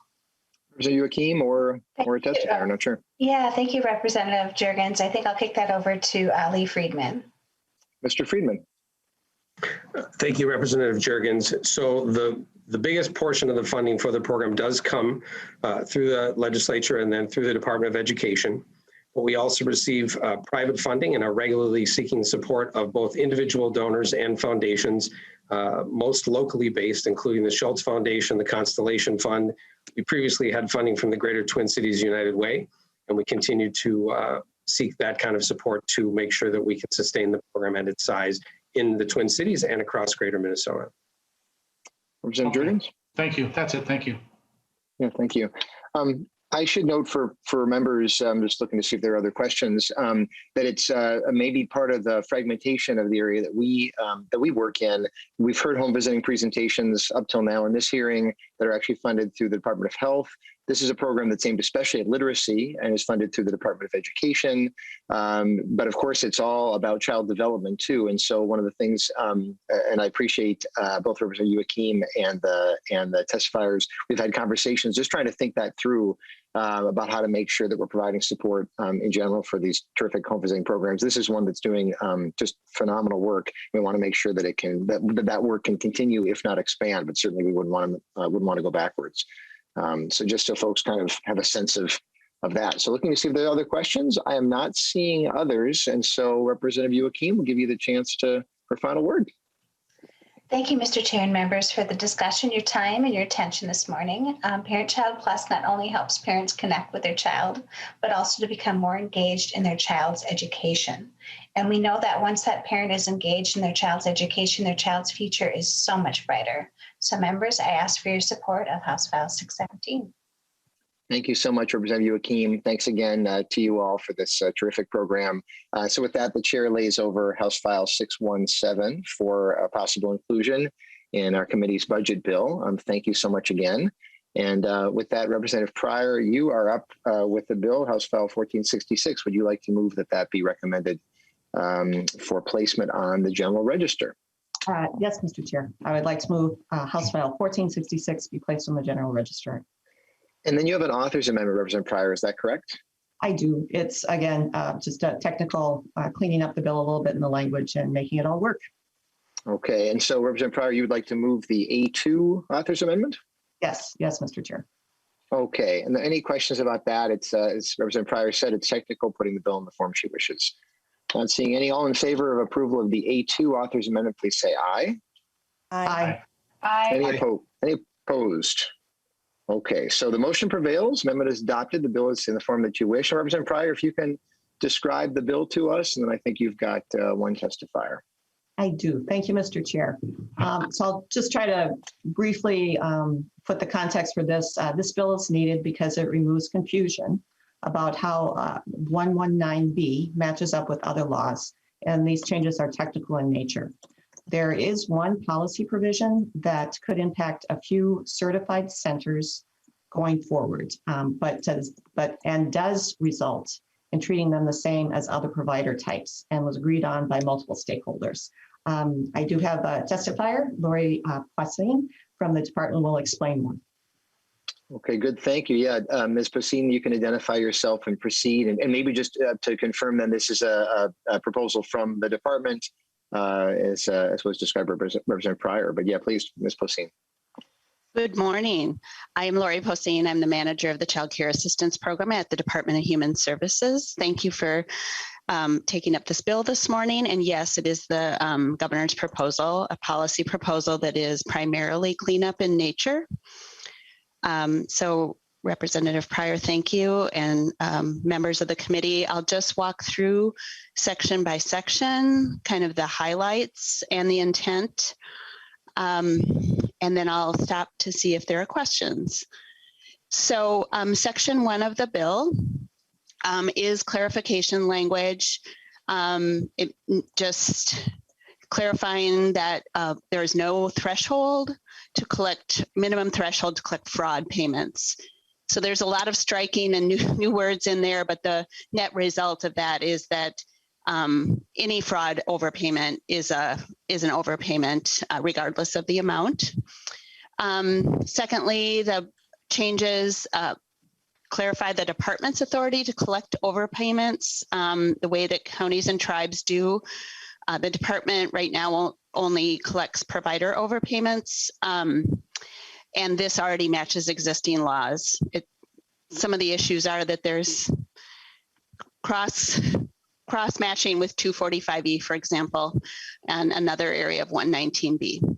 Is it Youakim or a testifier? I'm not sure. Yeah, thank you, Representative Jurgens. I think I'll kick that over to Lee Friedman. Mr. Friedman. Thank you, Representative Jurgens. So the biggest portion of the funding for the program does come through the legislature and then through the Department of Education. But we also receive private funding and are regularly seeking support of both individual donors and foundations, most locally based, including the Schultz Foundation, the Constellation Fund. We previously had funding from the Greater Twin Cities United Way, and we continue to seek that kind of support to make sure that we can sustain the program at its size in the Twin Cities and across Greater Minnesota. Representative Jurgens? Thank you. That's it. Thank you. Yeah, thank you. I should note for members, I'm just looking to see if there are other questions, that it's maybe part of the fragmentation of the area that we work in. We've heard home visiting presentations up till now in this hearing that are actually funded through the Department of Health. This is a program that's aimed especially at literacy and is funded through the Department of Education. But of course, it's all about child development too. And so one of the things, and I appreciate both Representative Youakim and the testifiers, we've had conversations just trying to think that through about how to make sure that we're providing support in general for these terrific home visiting programs. This is one that's doing just phenomenal work. We want to make sure that it can that work can continue, if not expand. But certainly, we wouldn't want to go backwards. So just so folks kind of have a sense of that. So looking to see if there are other questions. I am not seeing others, and so Representative Youakim will give you the chance for final word. Thank you, Mr. Chair and members, for the discussion, your time, and your attention this morning. ParentChild Plus not only helps parents connect with their child, but also to become more engaged in their child's education. And we know that once that parent is engaged in their child's education, their child's future is so much brighter. So members, I ask for your support of House File 617. Thank you so much, Representative Youakim. Thanks again to you all for this terrific program. So with that, the chair lays over House File 617 for a possible inclusion in our committee's budget bill. Thank you so much again. And with that, Representative Pryor, you are up with the bill, House File 1466. Would you like to move that be recommended for placement on the general register? Yes, Mr. Chair. I would like to move House File 1466 be placed on the general register. And then you have an author's amendment, Representative Pryor, is that correct? I do. It's, again, just a technical cleaning up the bill a little bit in the language and making it all work. Okay, and so Representative Pryor, you would like to move the A2 author's amendment? Yes, Mr. Chair. Okay, and any questions about that? It's, as Representative Pryor said, it's technical, putting the bill in the form she wishes. Not seeing any. All in favor of approval of the A2 author's amendment, please say aye. Aye. Any opposed? Okay, so the motion prevails. Amendment is adopted. The bill is in the form that you wish. Representative Pryor, if you can describe the bill to us, and then I think you've got one testifier. I do. Thank you, Mr. Chair. So I'll just try to briefly put the context for this. This bill is needed because it removes confusion about how 119B matches up with other laws, and these changes are technical in nature. There is one policy provision that could impact a few certified centers going forward, but does result in treating them the same as other provider types and was agreed on by multiple stakeholders. I do have a testifier, Lori Poseen from the department, will explain more. Okay, good. Thank you. Yeah, Ms. Poseen, you can identify yourself and proceed. And maybe just to confirm, then this is a proposal from the department, as was described by Representative Pryor. But yeah, please, Ms. Poseen. Good morning. I am Lori Poseen. I'm the manager of the Child Care Assistance Program at the Department of Human Services. Thank you for taking up this bill this morning. And yes, it is the governor's proposal, a policy proposal that is primarily cleanup in nature. So Representative Pryor, thank you. And members of the committee, I'll just walk through section by section, kind of the highlights and the intent. And then I'll stop to see if there are questions. So section 1 of the bill is clarification language. It just clarifying that there is no threshold to collect, minimum threshold to collect fraud payments. So there's a lot of striking and new words in there, but the net result of that is that any fraud overpayment is an overpayment regardless of the amount. Secondly, the changes clarify the department's authority to collect overpayments the way that counties and tribes do. The department right now only collects provider overpayments, and this already matches existing laws. Some of the issues are that there's cross-matching with 245E, for example, and another area of 119B.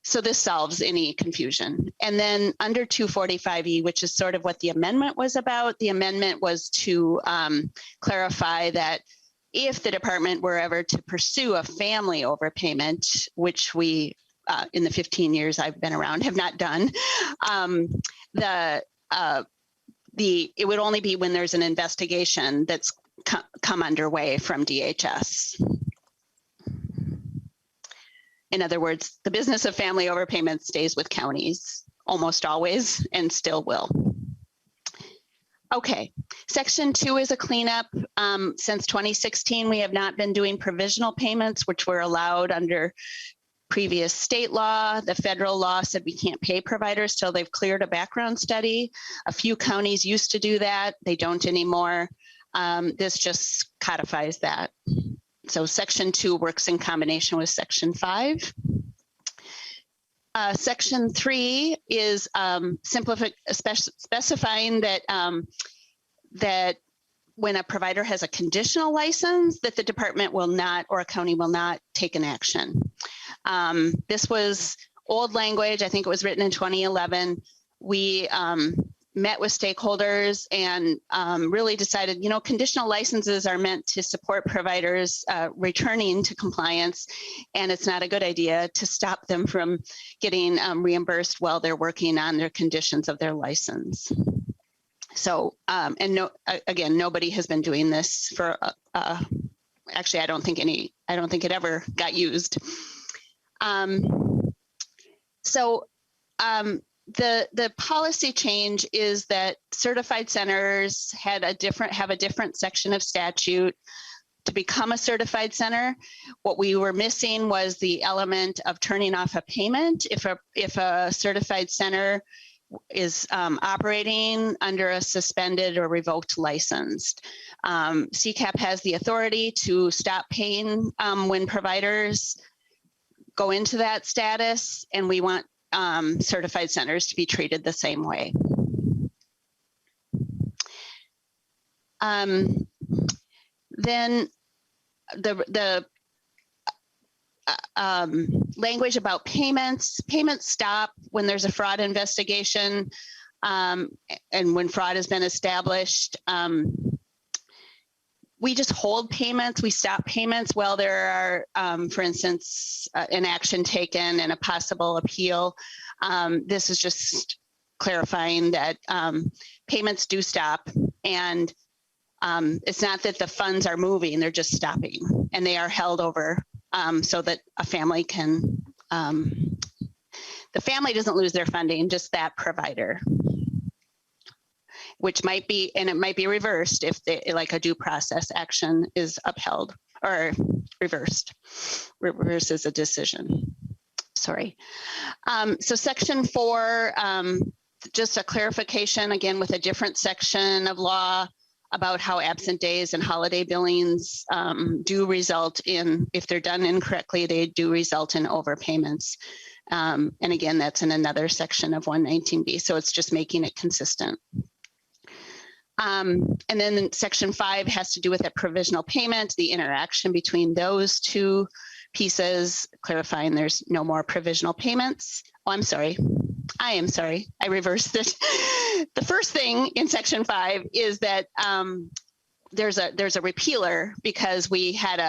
So this solves any confusion. And then under 245E, which is sort of what the amendment was about, the amendment was to clarify that if the department were ever to pursue a family overpayment, which we, in the 15 years I've been around, have not done, it would only be when there's an investigation that's come underway from DHS. In other words, the business of family overpayment stays with counties almost always and still will. Okay, section 2 is a cleanup. Since 2016, we have not been doing provisional payments, which were allowed under previous state law. The federal law said we can't pay providers till they've cleared a background study. A few counties used to do that. They don't anymore. This just codifies that. So section 2 works in combination with section 5. Section 3 is specifying that that when a provider has a conditional license, that the department will not, or a county will not, take an action. This was old language. I think it was written in 2011. We met with stakeholders and really decided, you know, conditional licenses are meant to support providers returning to compliance, and it's not a good idea to stop them from getting reimbursed while they're working on their conditions of their license. So, again, nobody has been doing this for, actually, I don't think it ever got used. The policy change is that certified centers have a different section of statute to become a certified center. What we were missing was the element of turning off a payment if a certified center is operating under a suspended or revoked license. CCAP has the authority to stop paying when providers go into that status, and we want certified centers to be treated the same way. Then the language about payments stop when there's a fraud investigation and when fraud has been established. We just hold payments, we stop payments while there are, for instance, an action taken and a possible appeal. This is just clarifying that payments do stop, and it's not that the funds are moving, they're just stopping, and they are held over so that a family can, the family doesn't lose their funding, just that provider, which might be, and it might be reversed if like a due process action is upheld or reversed. Reverses a decision. Sorry. So section 4, just a clarification again with a different section of law about how absent days and holiday billings do result in, if they're done incorrectly, they do result in overpayments. And again, that's in another section of 119B. So it's just making it consistent. And then section 5 has to do with a provisional payment, the interaction between those two pieces, clarifying there's no more provisional payments. Oh, I'm sorry. I am sorry. I reversed it. The first thing in section 5 is that there's a repealer because we had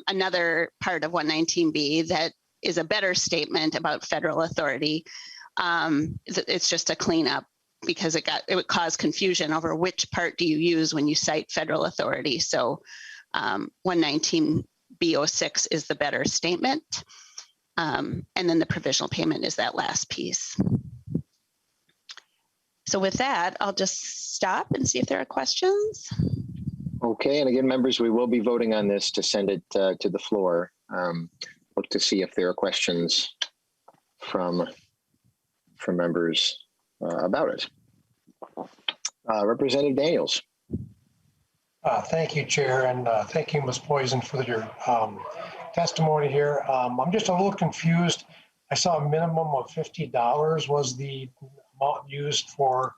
another part of 119B that is a better statement about federal authority. It's just a cleanup because it would cause confusion over which part do you use when you cite federal authority. So 119B06 is the better statement. And then the provisional payment is that last piece. So with that, I'll just stop and see if there are questions. Okay, and again, members, we will be voting on this to send it to the floor. Look to see if there are questions from members about it. Representative Daniels. Thank you, Chair, and thank you, Ms. Poison, for your testimony here. I'm just a little confused. I saw a minimum of $50 was the amount used for,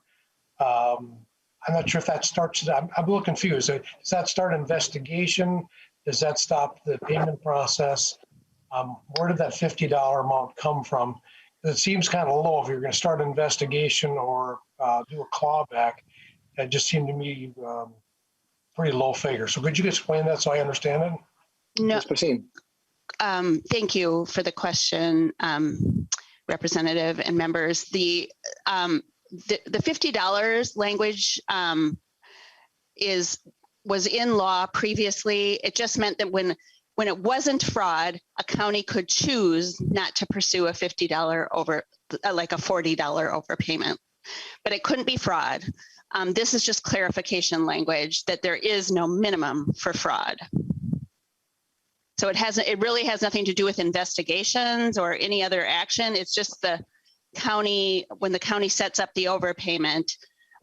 I'm not sure if that starts, I'm a little confused. Does that start investigation? Does that stop the payment process? Where did that $50 amount come from? It seems kind of low if you're going to start an investigation or do a clawback. It just seemed to me pretty low figure. So could you explain that so I understand it? No. Proceed. Thank you for the question, Representative and members. The $50 language was in law previously. It just meant that when it wasn't fraud, a county could choose not to pursue a $50 over, like a $40 overpayment, but it couldn't be fraud. This is just clarification language that there is no minimum for fraud. So it really has nothing to do with investigations or any other action. It's just the county, when the county sets up the overpayment,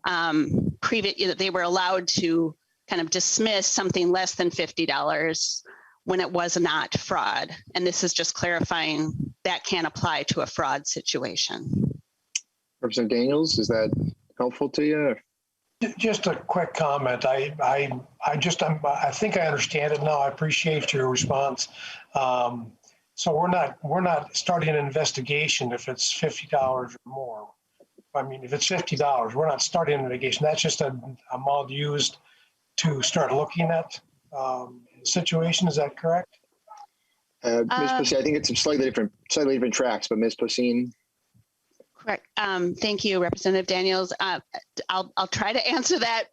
they were allowed to kind of dismiss something less than $50 when it was not fraud. And this is just clarifying that can't apply to a fraud situation. Representative Daniels, is that helpful to you? Just a quick comment. I think I understand it now. I appreciate your response. So we're not starting an investigation if it's $50 or more. I mean, if it's $50, we're not starting an investigation. That's just an amount used to start looking at the situation. Is that correct? Ms. Poseen, I think it's slightly different tracks, but Ms. Poseen. Correct. Thank you, Representative Daniels. I'll try to answer that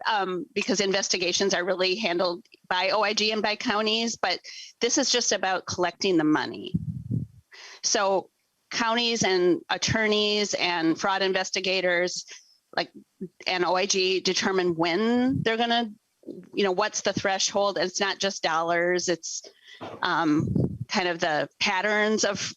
because investigations are really handled by OIG and by counties, but this is just about collecting the money. So counties and attorneys and fraud investigators and OIG determine when they're gonna, what's the threshold. And it's not just dollars, it's kind of the patterns of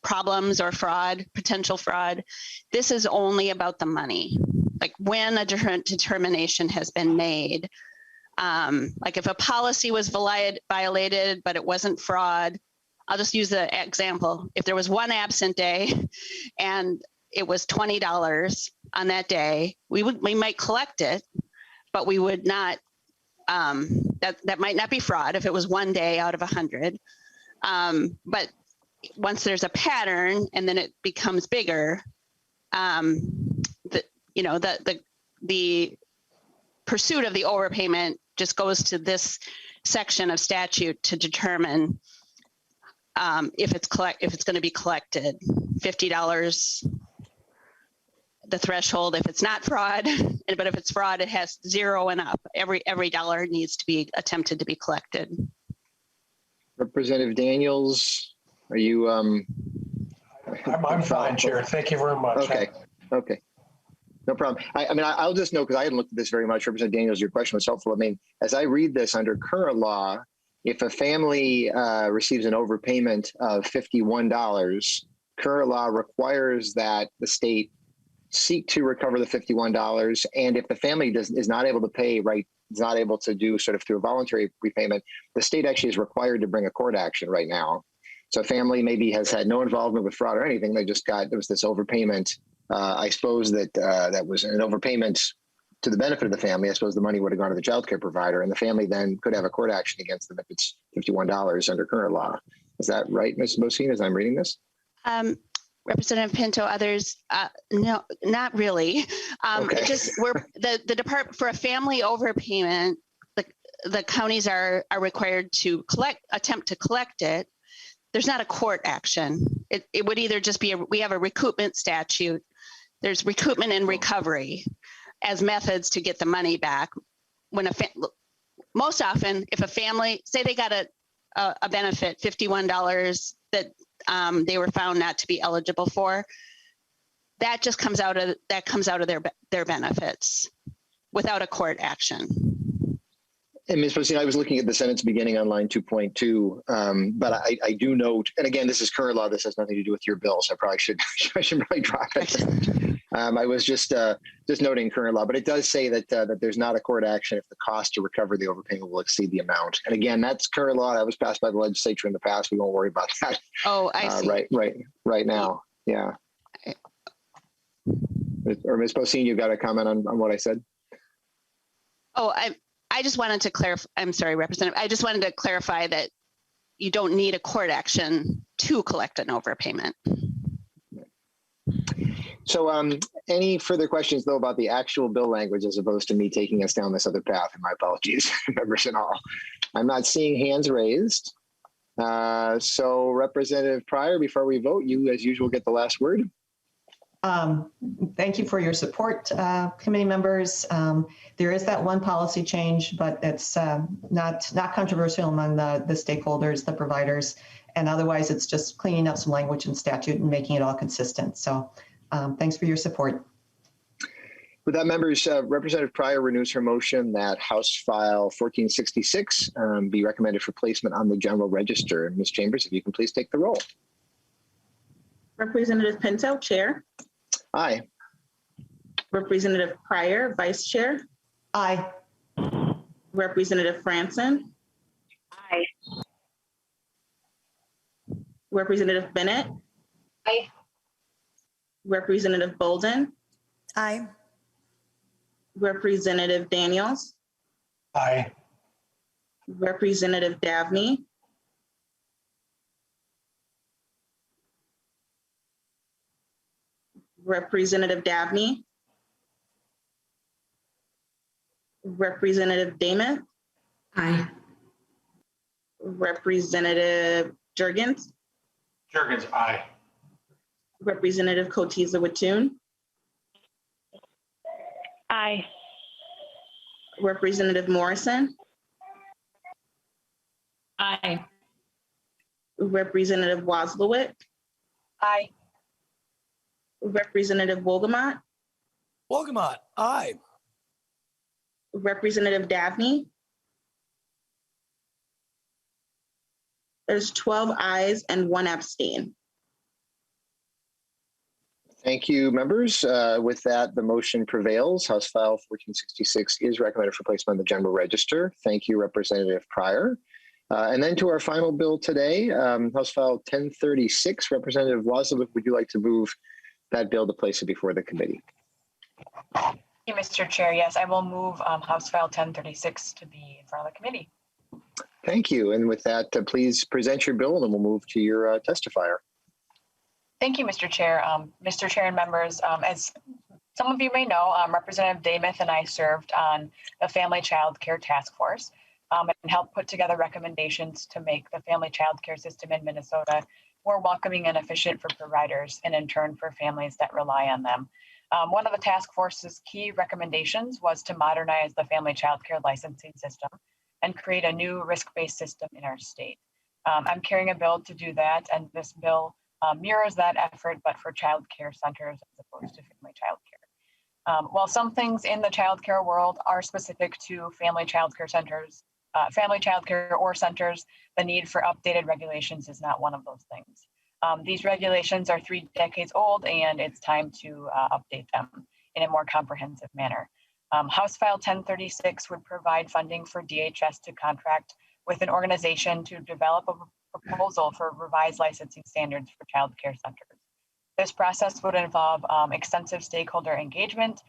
problems or fraud, potential fraud. This is only about the money, like when a determination has been made. Like if a policy was violated, but it wasn't fraud, I'll just use the example. If there was one absent day and it was $20 on that day, we might collect it, but we would not, that might not be fraud if it was one day out of 100. But once there's a pattern and then it becomes bigger, the pursuit of the overpayment just goes to this section of statute to determine if it's going to be collected. $50, the threshold if it's not fraud, but if it's fraud, it has 0 and up. Every dollar needs to be attempted to be collected. Representative Daniels, are you? I'm fine, Chair. Thank you very much. Okay. No problem. I'll just note, because I hadn't looked at this very much, Representative Daniels, your question was helpful. As I read this under current law, if a family receives an overpayment of $51, current law requires that the state seek to recover the $51. And if the family is not able to pay, is not able to do sort of through a voluntary repayment, the state actually is required to bring a court action right now. So a family maybe has had no involvement with fraud or anything. There was this overpayment. I suppose that was an overpayment to the benefit of the family, I suppose the money would have gone to the child care provider, and the family then could have a court action against them if it's $51 under current law. Is that right, Ms. Bosine, as I'm reading this? Representative Pinto, others, no, not really. Okay. It just the department for a family overpayment, the counties are required to attempt to collect it. There's not a court action. It would either just be we have a recoupment statute. There's recoupment and recovery as methods to get the money back. When most often, if a family, say they got a benefit, $51 that they were found not to be eligible for, that just comes out of their benefits without a court action. And Ms. Bosine, I was looking at the sentence beginning on line 2.2, but I do note, and again, this is current law. This has nothing to do with your bill, so I probably should probably drop it. I was just noting current law, but it does say that there's not a court action if the cost to recover the overpayment will exceed the amount. And again, that's current law. That was passed by the legislature in the past. We won't worry about that. Oh, I see. Right now. Yeah. Or Ms. Bosine, you got a comment on what I said? Oh, I just wanted to clarify. I'm sorry, Representative. I just wanted to clarify that you don't need a court action to collect an overpayment. So any further questions, though, about the actual bill language as opposed to me taking us down this other path? And my apologies, members and all. I'm not seeing hands raised. So Representative Pryor, before we vote, you, as usual, get the last word. Thank you for your support, committee members. There is that one policy change, but it's not controversial among the stakeholders, the providers, and otherwise it's just cleaning up some language and statute and making it all consistent. So thanks for your support. With that, members, Representative Pryor renews her motion that House File 1466 be recommended for placement on the General Register. Ms. Chambers, if you can please take the roll. Representative Pinto, Chair. Aye. Representative Pryor, Vice Chair. Aye. Representative Franson. Aye. Representative Bennett. Aye. Representative Bolden. Aye. Representative Daniels. Aye. Representative Davnie. Representative Davnie. Representative Dameth. Aye. Representative Jurgens. Jurgens, aye. Representative Kotiza Watoon. Aye. Representative Morrison. Aye. Representative Wazlawik. Aye. Representative Wolgamott. Wolgamott, aye. Representative Davnie. There's 12 ayes and 1 abstain. Thank you, members. With that, the motion prevails. House File 1466 is recommended for placement on the General Register. Thank you, Representative Pryor. And then to our final bill today, House File 1036. Representative Wazlawik, would you like to move that bill to place it before the committee? Thank you, Mr. Chair. Yes, I will move House File 1036 to be in front of the committee. Thank you. And with that, please present your bill and then we'll move to your testifier. Thank you, Mr. Chair. Mr. Chair and members, as some of you may know, Representative Dameth and I served on the Family Child Care Task Force and helped put together recommendations to make the family child care system in Minnesota more welcoming and efficient for providers and in turn for families that rely on them. One of the task force's key recommendations was to modernize the family child care licensing system and create a new risk-based system in our state. I'm carrying a bill to do that, and this bill mirrors that effort, but for child care centers as opposed to family child care. While some things in the child care world are specific to family child care centers, family child care or centers, the need for updated regulations is not one of those things. These regulations are 3 decades old, and it's time to update them in a more comprehensive manner. House File 1036 would provide funding for DHS to contract with an organization to develop a proposal for revised licensing standards for child care centers. This process would involve extensive stakeholder engagement,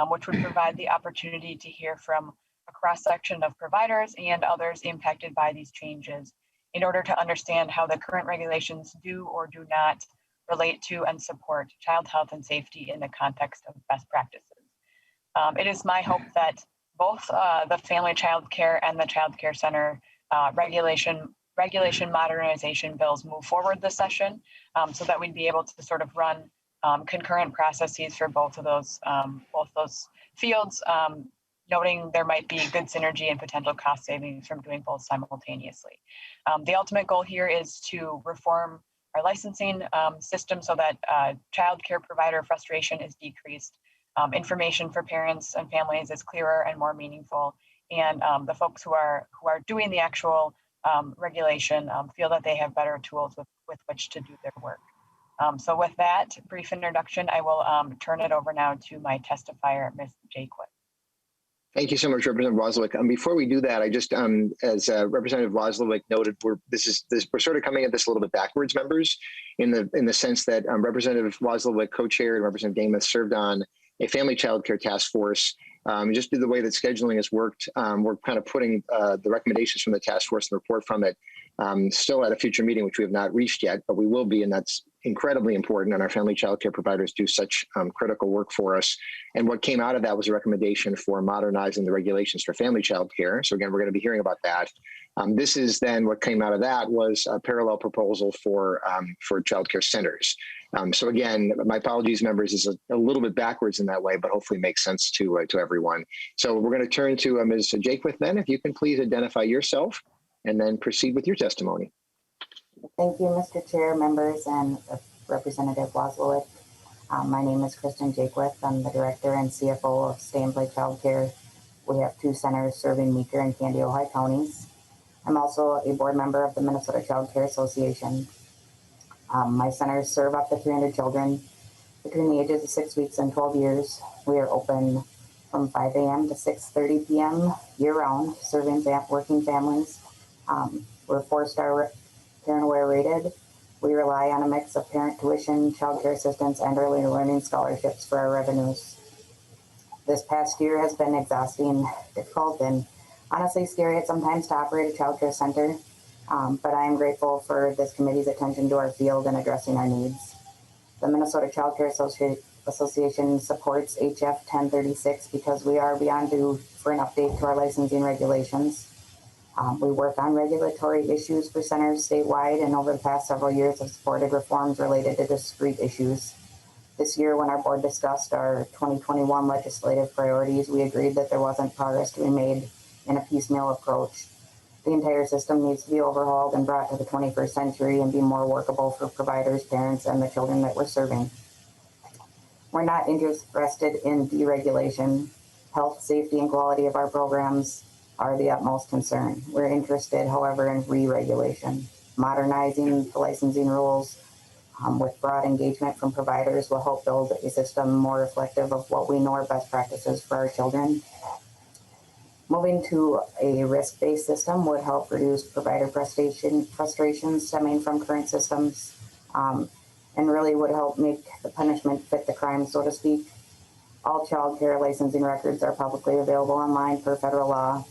which would provide the opportunity to hear from a cross-section of providers and others impacted by these changes in order to understand how the current regulations do or do not relate to and support child health and safety in the context of best practices. It is my hope that both the Family Child Care and the Child Care Center regulation modernization bills move forward this session, so that we'd be able to sort of run concurrent processes for both those fields, noting there might be good synergy and potential cost savings from doing both simultaneously. The ultimate goal here is to reform our licensing system so that child care provider frustration is decreased, information for parents and families is clearer and more meaningful, and the folks who are doing the actual regulation feel that they have better tools with which to do their work. So with that brief introduction, I will turn it over now to my testifier, Ms. Jaquith. Thank you so much, Representative Wazlawik. Before we do that, I just, as Representative Wazlawik noted, we're sort of coming at this a little bit backwards, members, in the sense that Representative Wazlawik co-chaired and Representative Dameth served on a family child care task force. Just the way that scheduling has worked, we're kind of putting the recommendations from the task force and the report from it still at a future meeting, which we have not reached yet, but we will be, and that's incredibly important. And our family child care providers do such critical work for us. And what came out of that was a recommendation for modernizing the regulations for family child care. So again, we're going to be hearing about that. This is then what came out of that was a parallel proposal for child care centers. So again, my apologies, members, is a little bit backwards in that way, but hopefully makes sense to everyone. So we're going to turn to Ms. Jaquith then, if you can please identify yourself and then proceed with your testimony. Thank you, Mr. Chair, members, and Representative Wazlawik. My name is Kristen Jaquith. I'm the Director and CFO of Stay and Play Child Care. We have 2 centers serving Meeker and Candy, Ohio counties. I'm also a board member of the Minnesota Child Care Association. My centers serve up to 300 children between the ages of 6 weeks and 12 years. We are open from 5 a.m. to 6:30 p.m. year-round, serving working families. We're 4-star Parent Aware rated. We rely on a mix of parent tuition, child care assistance, and early learning scholarships for our revenues. This past year has been exhausting, difficult, and honestly scary at sometimes to operate a child care center. But I am grateful for this committee's attention to our field and addressing our needs. The Minnesota Child Care Association supports HF 1036 because we are beyond due for an update to our licensing regulations. We work on regulatory issues for centers statewide, and over the past several years have supported reforms related to discrete issues. This year, when our board discussed our 2021 legislative priorities, we agreed that there wasn't progress to be made in a piecemeal approach. The entire system needs to be overhauled and brought to the 21st century and be more workable for providers, parents, and the children that we're serving. We're not interested in deregulation. Health, safety, and quality of our programs are the utmost concern. We're interested, however, in re-regulation. Modernizing the licensing rules with broad engagement from providers will help build a system more reflective of what we know are best practices for our children. Moving to a risk-based system would help reduce provider frustration stemming from current systems, and really would help make the punishment fit the crime, so to speak. All child care licensing records are publicly available online per federal law,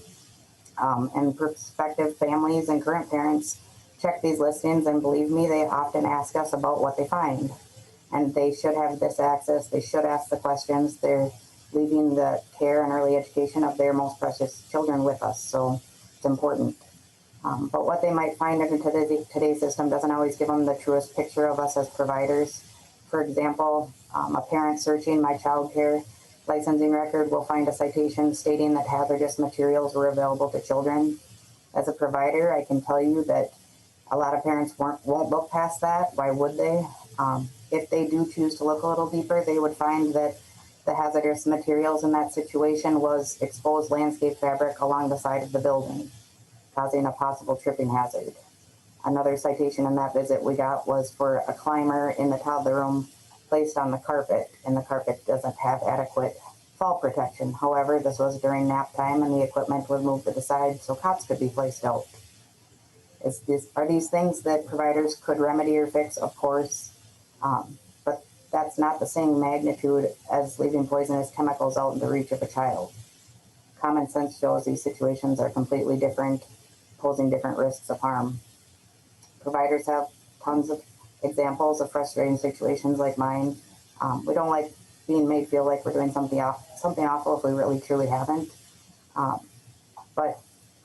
and prospective families and current parents check these listings, and believe me, they often ask us about what they find. And they should have this access. They should ask the questions. They're leaving the care and early education of their most precious children with us, so it's important. But what they might find in today's system doesn't always give them the truest picture of us as providers. For example, a parent searching my child care licensing record will find a citation stating that hazardous materials were available to children. As a provider, I can tell you that a lot of parents won't look past that. Why would they? If they do choose to look a little deeper, they would find that the hazardous materials in that situation was exposed landscape fabric along the side of the building, causing a possible tripping hazard. Another citation in that visit we got was for a climber in the toddler room placed on the carpet, and the carpet doesn't have adequate fall protection. However, this was during nap time and the equipment was moved to the side so cots could be placed out. Are these things that providers could remedy or fix? Of course. But that's not the same magnitude as leaving poisonous chemicals out in the reach of a child. Common sense shows these situations are completely different, posing different risks of harm. Providers have tons of examples of frustrating situations like mine. We don't like being made feel like we're doing something awful if we really truly haven't. But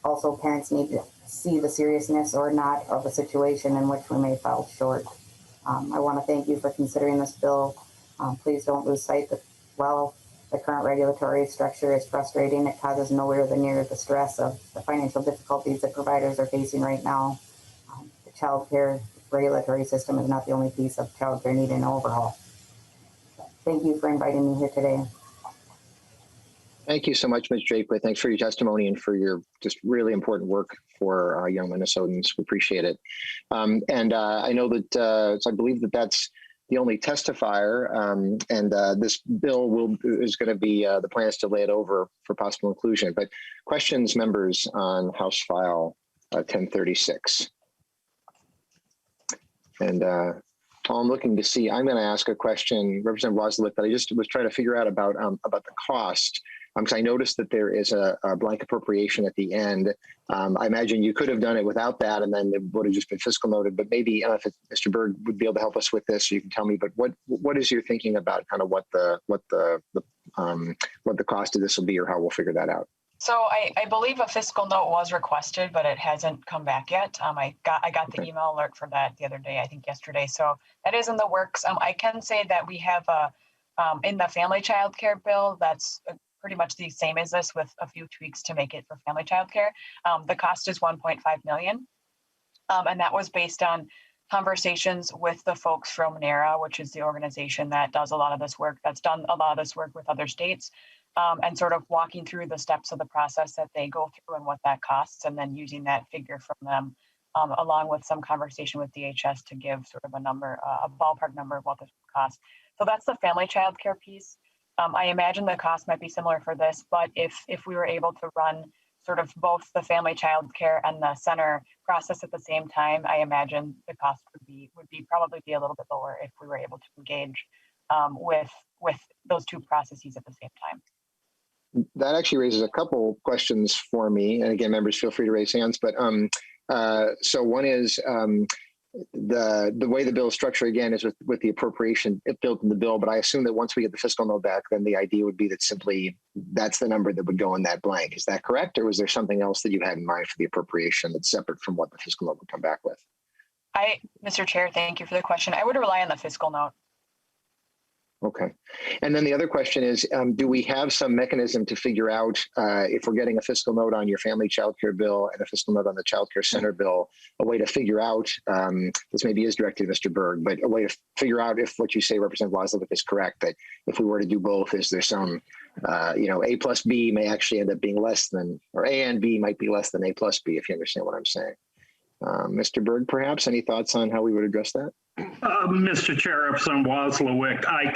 also parents need to see the seriousness or not of a situation in which we may fall short. I want to thank you for considering this bill. Please don't lose sight that while the current regulatory structure is frustrating, it causes nowhere near the stress of the financial difficulties that providers are facing right now. The child care regulatory system is not the only piece of child care needing an overhaul. Thank you for inviting me here today. Thank you so much, Ms. Jakewith. Thanks for your testimony and for your just really important work for young Minnesotans. We appreciate it. I know that, so I believe that that's the only testifier, this bill is going to be, the plan is to lay it over for possible inclusion. But questions, members, on House File 1036? And all I'm looking to see, I'm going to ask a question, Representative Wazlawik, that I just was trying to figure out about the cost. Because I noticed that there is a blank appropriation at the end. I imagine you could have done it without that, and then it would have just been fiscal noted. But maybe if Mr. Berg would be able to help us with this, so you can tell me. But what is your thinking about kind of what the cost of this will be, or how we'll figure that out? So I believe a fiscal note was requested, but it hasn't come back yet. I got the email alert for that the other day, I think yesterday. So that is in the works. I can say that we have in the family child care bill that's pretty much the same as this, with a few tweaks to make it for family child care. The cost is $1.5 million. And that was based on conversations with the folks from NARA, which is the organization that does a lot of this work, that's done a lot of this work with other states, and sort of walking through the steps of the process that they go through and what that costs, and then using that figure from them, along with some conversation with DHS to give sort of a number, a ballpark number of what this would cost. So that's the family child care piece. I imagine the cost might be similar for this, but if we were able to run sort of both the family child care and the center process at the same time, I imagine the cost would probably be a little bit lower if we were able to engage with those two processes at the same time. That actually raises a couple questions for me. And again, members, feel free to raise hands. But so one is the way the bill is structured, again, is with the appropriation built in the bill. But I assume that once we get the fiscal note back, then the idea would be that simply that's the number that would go in that blank. Is that correct? Or was there something else that you had in mind for the appropriation that's separate from what the fiscal note would come back with? Mr. Chair, thank you for the question. I would rely on the fiscal note. Okay. And then the other question is, do we have some mechanism to figure out if we're getting a fiscal note on your family child care bill and a fiscal note on the child care center bill, a way to figure out, this maybe is directed to Mr. Berg, but a way to figure out if what you say, Representative Wazlawik, is correct, that if we were to do both, is there some, A plus B may actually end up being less than, or A and B might be less than A plus B, if you understand what I'm saying. Mr. Berg, perhaps, any thoughts on how we would address that? Mr. Chair, Representative Wazlawik, I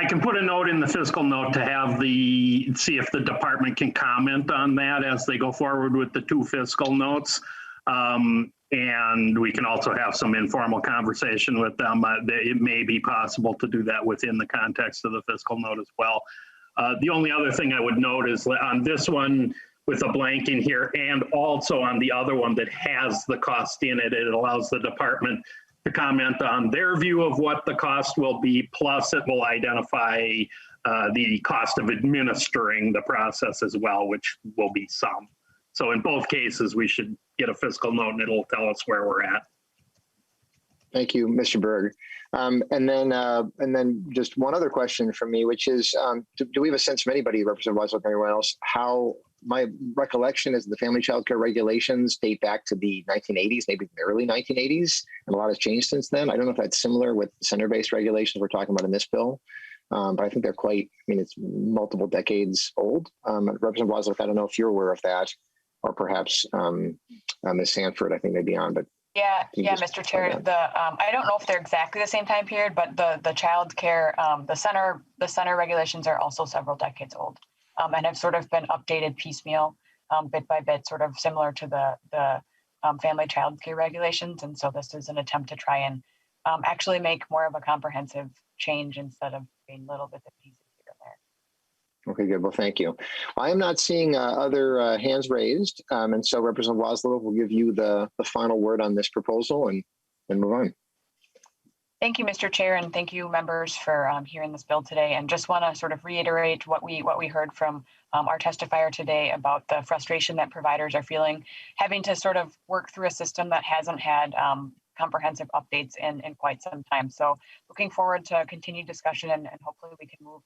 can put a note in the fiscal note to have see if the department can comment on that as they go forward with the two fiscal notes. And we can also have some informal conversation with them. It may be possible to do that within the context of the fiscal note as well. The only other thing I would note is on this one, with a blank in here, and also on the other one that has the cost in it, it allows the department to comment on their view of what the cost will be, plus it will identify the cost of administering the process as well, which will be some. So in both cases, we should get a fiscal note and it'll tell us where we're at. Thank you, Mr. Berg. And then just one other question from me, which is, do we have a sense from anybody, Representative Wazlawik or anyone else, how my recollection is the family child care regulations date back to the 1980s, maybe the early 1980s, and a lot has changed since then. I don't know if that's similar with center-based regulations we're talking about in this bill, but I think they're quite, it's multiple decades old. Representative Wazlawik, I don't know if you're aware of that, or perhaps Ms. Sanford, I think may be on, but Yeah, Mr. Chair. I don't know if they're exactly the same time period, but the child care, the center regulations are also several decades old, and have sort of been updated piecemeal, bit by bit, sort of similar to the family child care regulations. And so this is an attempt to try and actually make more of a comprehensive change instead of being little bits of pieces here and there. Okay, good. Well, thank you. I am not seeing other hands raised. And so Representative Wazlawik will give you the final word on this proposal and move on. Thank you, Mr. Chair, and thank you, members, for hearing this bill today. And just want to sort of reiterate what we heard from our testifier today about the frustration that providers are feeling, having to sort of work through a system that hasn't had comprehensive updates in quite some time. So looking forward to continued discussion, and hopefully we can move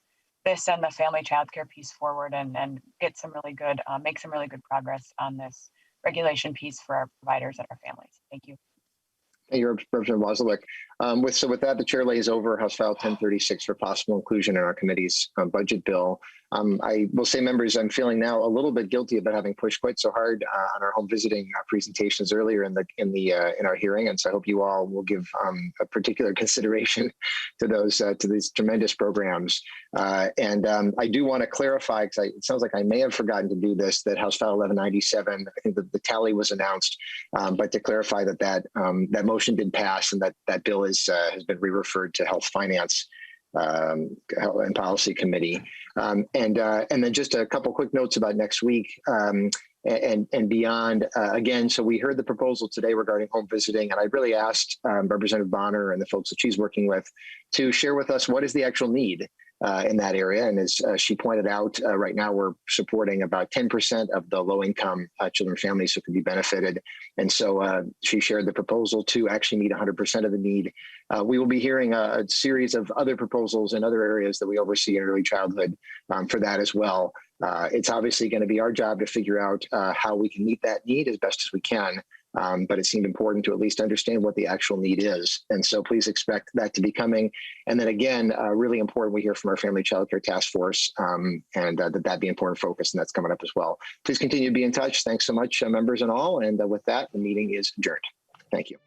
this and the family childcare piece forward and get some really good, make some really good progress on this regulation piece for our providers and our families. Thank you. Thank you, Representative Wazlawik. With that, the chair lays over House File 1036 for possible inclusion in our committee's budget bill. I will say, members, I'm feeling now a little bit guilty about having pushed quite so hard on our home visiting presentations earlier in our hearing, and so I hope you all will give a particular consideration to these tremendous programs. I do want to clarify, because it sounds like I may have forgotten to do this, that House File 1197, I think the tally was announced, but to clarify that motion did pass and that bill has been re-referred to Health Finance Health and Policy Committee. And then just a couple quick notes about next week and beyond. Again, so we heard the proposal today regarding home visiting, and I really asked Representative Bahner and the folks that she's working with to share with us what is the actual need in that area. And as she pointed out, right now we're supporting about 10% of the low-income children and families who could be benefited. And so she shared the proposal to actually meet 100% of the need. We will be hearing a series of other proposals in other areas that we oversee in early childhood for that as well. It's obviously going to be our job to figure out how we can meet that need as best as we can. But it seemed important to at least understand what the actual need is. And so please expect that to be coming. And then again, really important, we hear from our Family Child Care Task Force and that be important focus, and that's coming up as well. Please continue to be in touch. Thanks so much, members and all. And with that, the meeting is adjourned. Thank you.